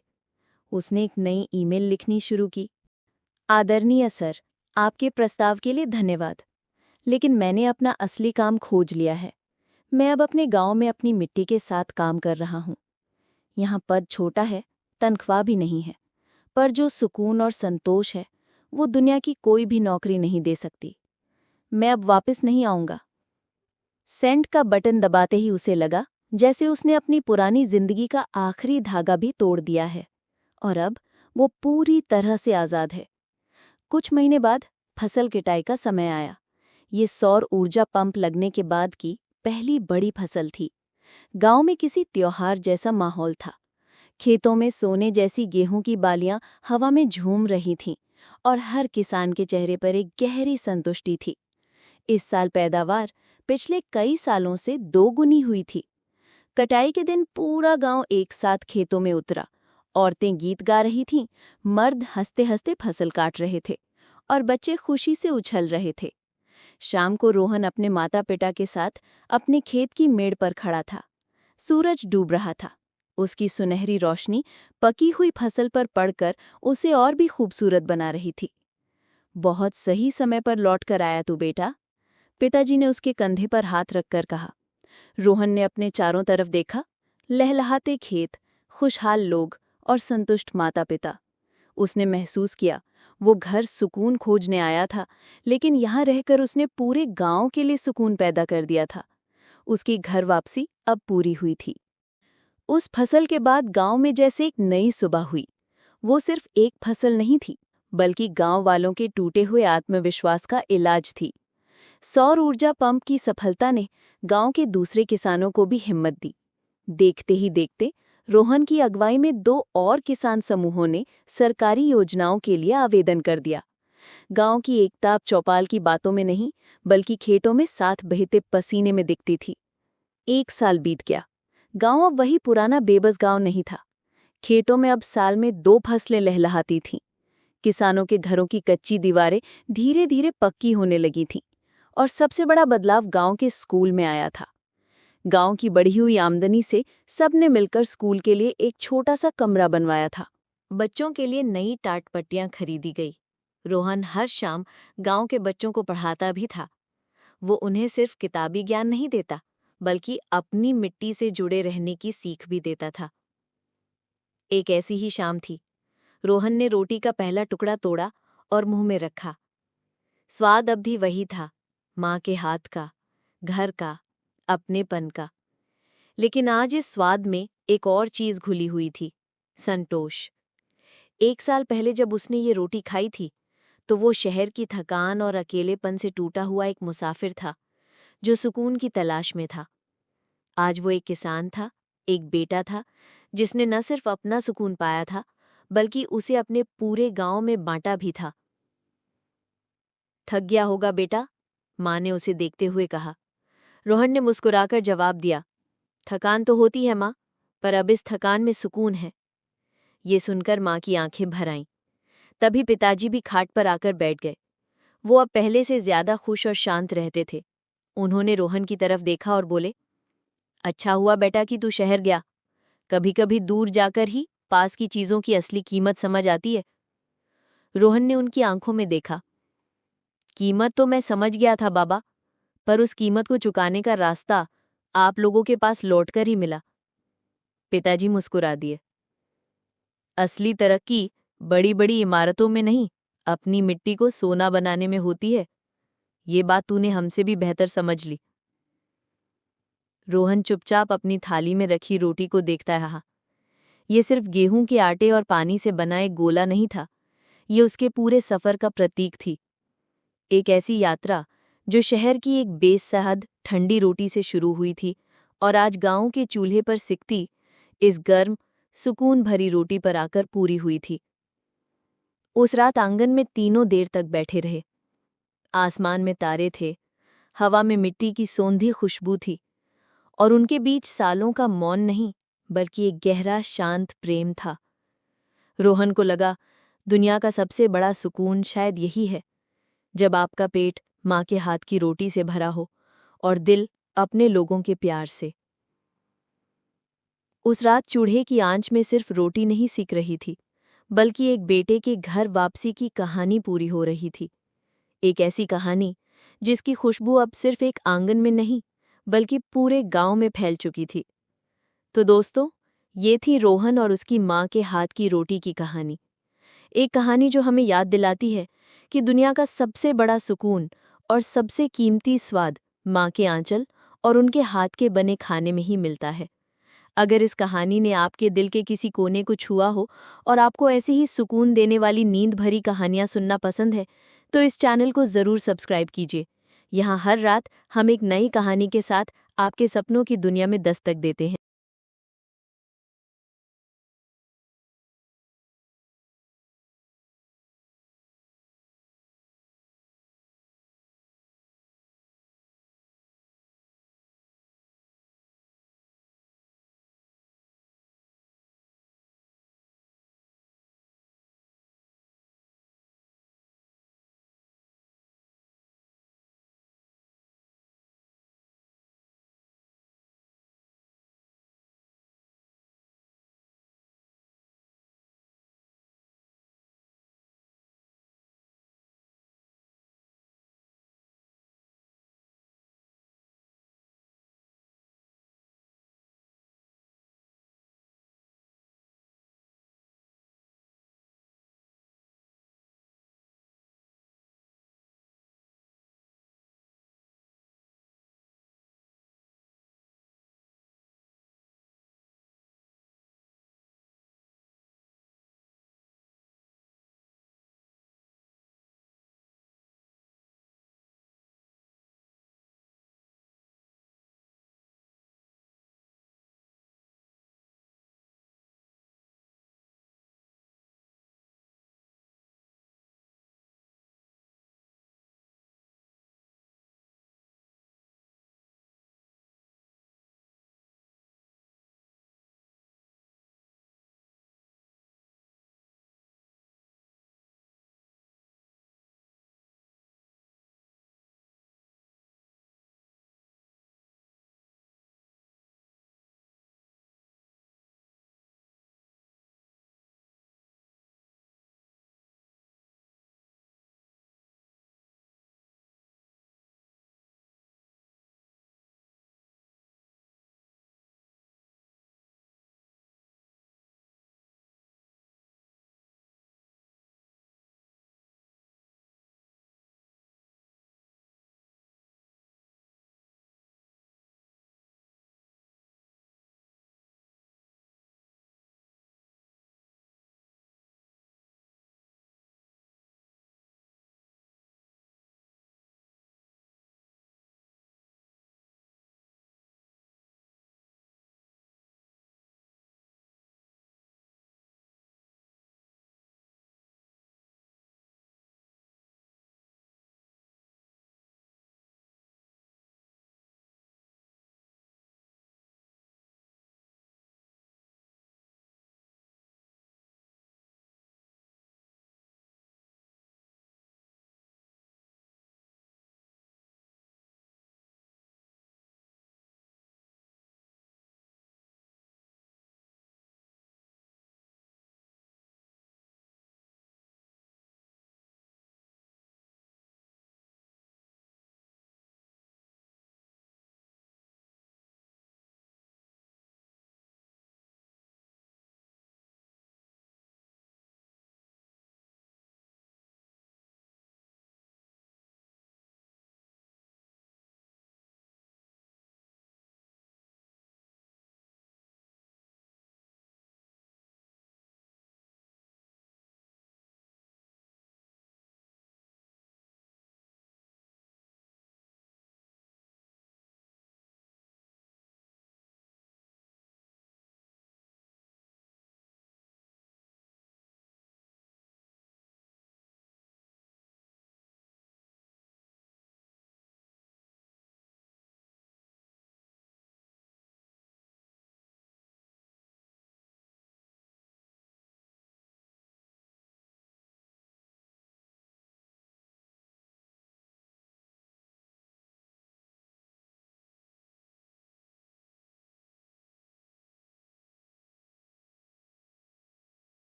उसने एक नई ईमेल लिखनी शुरू की। आदरणीय सर, आपके प्रस्ताव के लिए धन्यवाद, लेकिन मैंने अपना असली काम खोज लिया है। मैं अब अपने गांव में अपनी मिट्टी के साथ काम कर रहा हूं। यहाँ पद छोटा है, तनख्वाह भी नहीं है, पर जो सुकून और संतोष है वो दुनिया की कोई भी नौकरी नहीं दे सकती। मैं अब वापस नहीं आऊंगा। सेंड का बटन दबाते ही उसे लगा जैसे उसने अपनी पुरानी जिंदगी का आखिरी धागा भी तोड़ दिया है और अब वो पूरी तरह से आज़ाद है। कुछ महीने बाद फसल कटाई का समय आया। ये सौर ऊर्जा पंप लगने के बाद की पहली बड़ी फसल थी। गांव में किसी त्योहार जैसा माहौल था। खेतों में सोने जैसी गेहूं की बालियां हवा में झूम रही थीं और हर किसान के चेहरे पर एक गहरी संतुष्टि थी। इस साल पैदावार पिछले कई सालों से दोगुनी हुई थी। कटाई के दिन पूरा गांव एक साथ खेतों में उतरा। औरतें गीत गा रही थीं, मर्द हंसते हंसते फसल काट रहे थे और बच्चे खुशी से उछल रहे थे। शाम को रोहन अपने माता पिता के साथ अपने खेत की मेड़ पर खड़ा था। सूरज डूब रहा था। उसकी सुनहरी रोशनी पकी हुई फसल पर पड़कर उसे और भी खूबसूरत बना रही थी। बहुत सही समय पर लौट कर आया तू बेटा, पिताजी ने उसके कंधे पर हाथ रखकर कहा। रोहन ने अपने चारों तरफ देखा, लहलहाते खेत, खुशहाल लोग और संतुष्ट माता पिता। उसने महसूस किया वो घर सुकून खोजने आया था, लेकिन यहाँ रहकर उसने पूरे गांव के लिए सुकून पैदा कर दिया था। उसकी घर वापसी अब पूरी हुई थी। उस फसल के बाद गांव में जैसे एक नई सुबह हुई। वो सिर्फ एक फसल नहीं थी, बल्कि गांव वालों के टूटे हुए आत्मविश्वास का इलाज थी। सौर ऊर्जा पंप की सफलता ने गांव के दूसरे किसानों को भी हिम्मत दी। देखते ही देखते रोहन की अगुवाई में 2 और किसान समूहों ने सरकारी योजनाओं के लिए आवेदन कर दिया। गांव की एकता अब चौपाल की बातों में नहीं, बल्कि खेतों में साथ बहते पसीने में दिखती थी। 1 साल बीत गया। गांव अब वही पुराना बेबस गांव नहीं था। खेतों में अब साल में 2 फसलें लहलहाती थीं। किसानों के घरों की कच्ची दीवारें धीरे धीरे पक्की होने लगी थीं। और सबसे बड़ा बदलाव गांव के स्कूल में आया था। गांव की बढ़ी हुई आमदनी से सबने मिलकर स्कूल के लिए एक छोटा सा कमरा बनवाया था। बच्चों के लिए नई टाट पट्टियां खरीदी गई। रोहन हर शाम गांव के बच्चों को पढ़ाता भी था। वो उन्हें सिर्फ किताबी ज्ञान नहीं देता, बल्कि अपनी मिट्टी से जुड़े रहने की सीख भी देता था। एक ऐसी ही शाम थी। रोहन ने रोटी का पहला टुकड़ा तोड़ा और मुंह में रखा। स्वाद अब भी वही था, माँ के हाथ का, घर का, अपनेपन का। लेकिन आज इस स्वाद में एक और चीज घुली हुई थी, संतोष। 1 साल पहले जब उसने ये रोटी खाई थी, तो वो शहर की थकान और अकेलेपन से टूटा हुआ एक मुसाफिर था, जो सुकून की तलाश में था। आज वो एक किसान था, एक बेटा था, जिसने न सिर्फ अपना सुकून पाया था, बल्कि उसे अपने पूरे गांव में बांटा भी था। थक गया होगा बेटा, माँ ने उसे देखते हुए कहा। रोहन ने मुस्कुराकर जवाब दिया, थकान तो होती है माँ, पर अब इस थकान में सुकून है। ये सुनकर माँ की आंखें भर आईं। तभी पिताजी भी खाट पर आकर बैठ गए। वो अब पहले से ज्यादा खुश और शांत रहते थे। उन्होंने रोहन की तरफ देखा और बोले, अच्छा हुआ बेटा कि तू शहर गया। कभी कभी दूर जाकर ही पास की चीजों की असली कीमत समझ आती है। रोहन ने उनकी आंखों में देखा। कीमत तो मैं समझ गया था बाबा, पर उस कीमत को चुकाने का रास्ता आप लोगों के पास लौटकर ही मिला। पिताजी मुस्कुरा दिए। असली तरक्की बड़ी बड़ी इमारतों में नहीं, अपनी मिट्टी को सोना बनाने में होती है। ये बात तूने हमसे भी बेहतर समझ ली। रोहन चुपचाप अपनी थाली में रखी रोटी को देखता रहा। ये सिर्फ गेहूं के आटे और पानी से बना एक गोला नहीं था, ये उसके पूरे सफर का प्रतीक थी। एक ऐसी यात्रा जो शहर की एक बेसहद ठंडी रोटी से शुरू हुई थी और आज गांव के चूल्हे पर सिकती इस गर्म, सुकून भरी रोटी पर आकर पूरी हुई थी। उस रात आंगन में तीनों देर तक बैठे रहे। आसमान में तारे थे, हवा में मिट्टी की सोंधी खुशबू थी और उनके बीच सालों का मौन नहीं, बल्कि एक गहरा शांत प्रेम था। रोहन को लगा, दुनिया का सबसे बड़ा सुकून शायद यही है, जब आपका पेट माँ के हाथ की रोटी से भरा हो और दिल अपने लोगों के प्यार से। उस रात चूल्हे की आंच में सिर्फ रोटी नहीं सिक रही थी, बल्कि एक बेटे के घर वापसी की कहानी पूरी हो रही थी। एक ऐसी कहानी जिसकी खुशबू अब सिर्फ एक आंगन में नहीं, बल्कि पूरे गांव में फैल चुकी थी। तो दोस्तों, ये थी रोहन और उसकी माँ के हाथ की रोटी की कहानी। एक कहानी जो हमें याद दिलाती है कि दुनिया का सबसे बड़ा सुकून और सबसे कीमती स्वाद माँ के आंचल और उनके हाथ के बने खाने में ही मिलता है। अगर इस कहानी ने आपके दिल के किसी कोने को छुआ हो और आपको ऐसी ही सुकून देने वाली नींद भरी कहानियां सुनना पसंद है, तो इस चैनल को ज़रूर सब्सक्राइब कीजिए। यहाँ हर रात हम एक नई कहानी के साथ आपके सपनों की दुनिया में दस्तक देते हैं।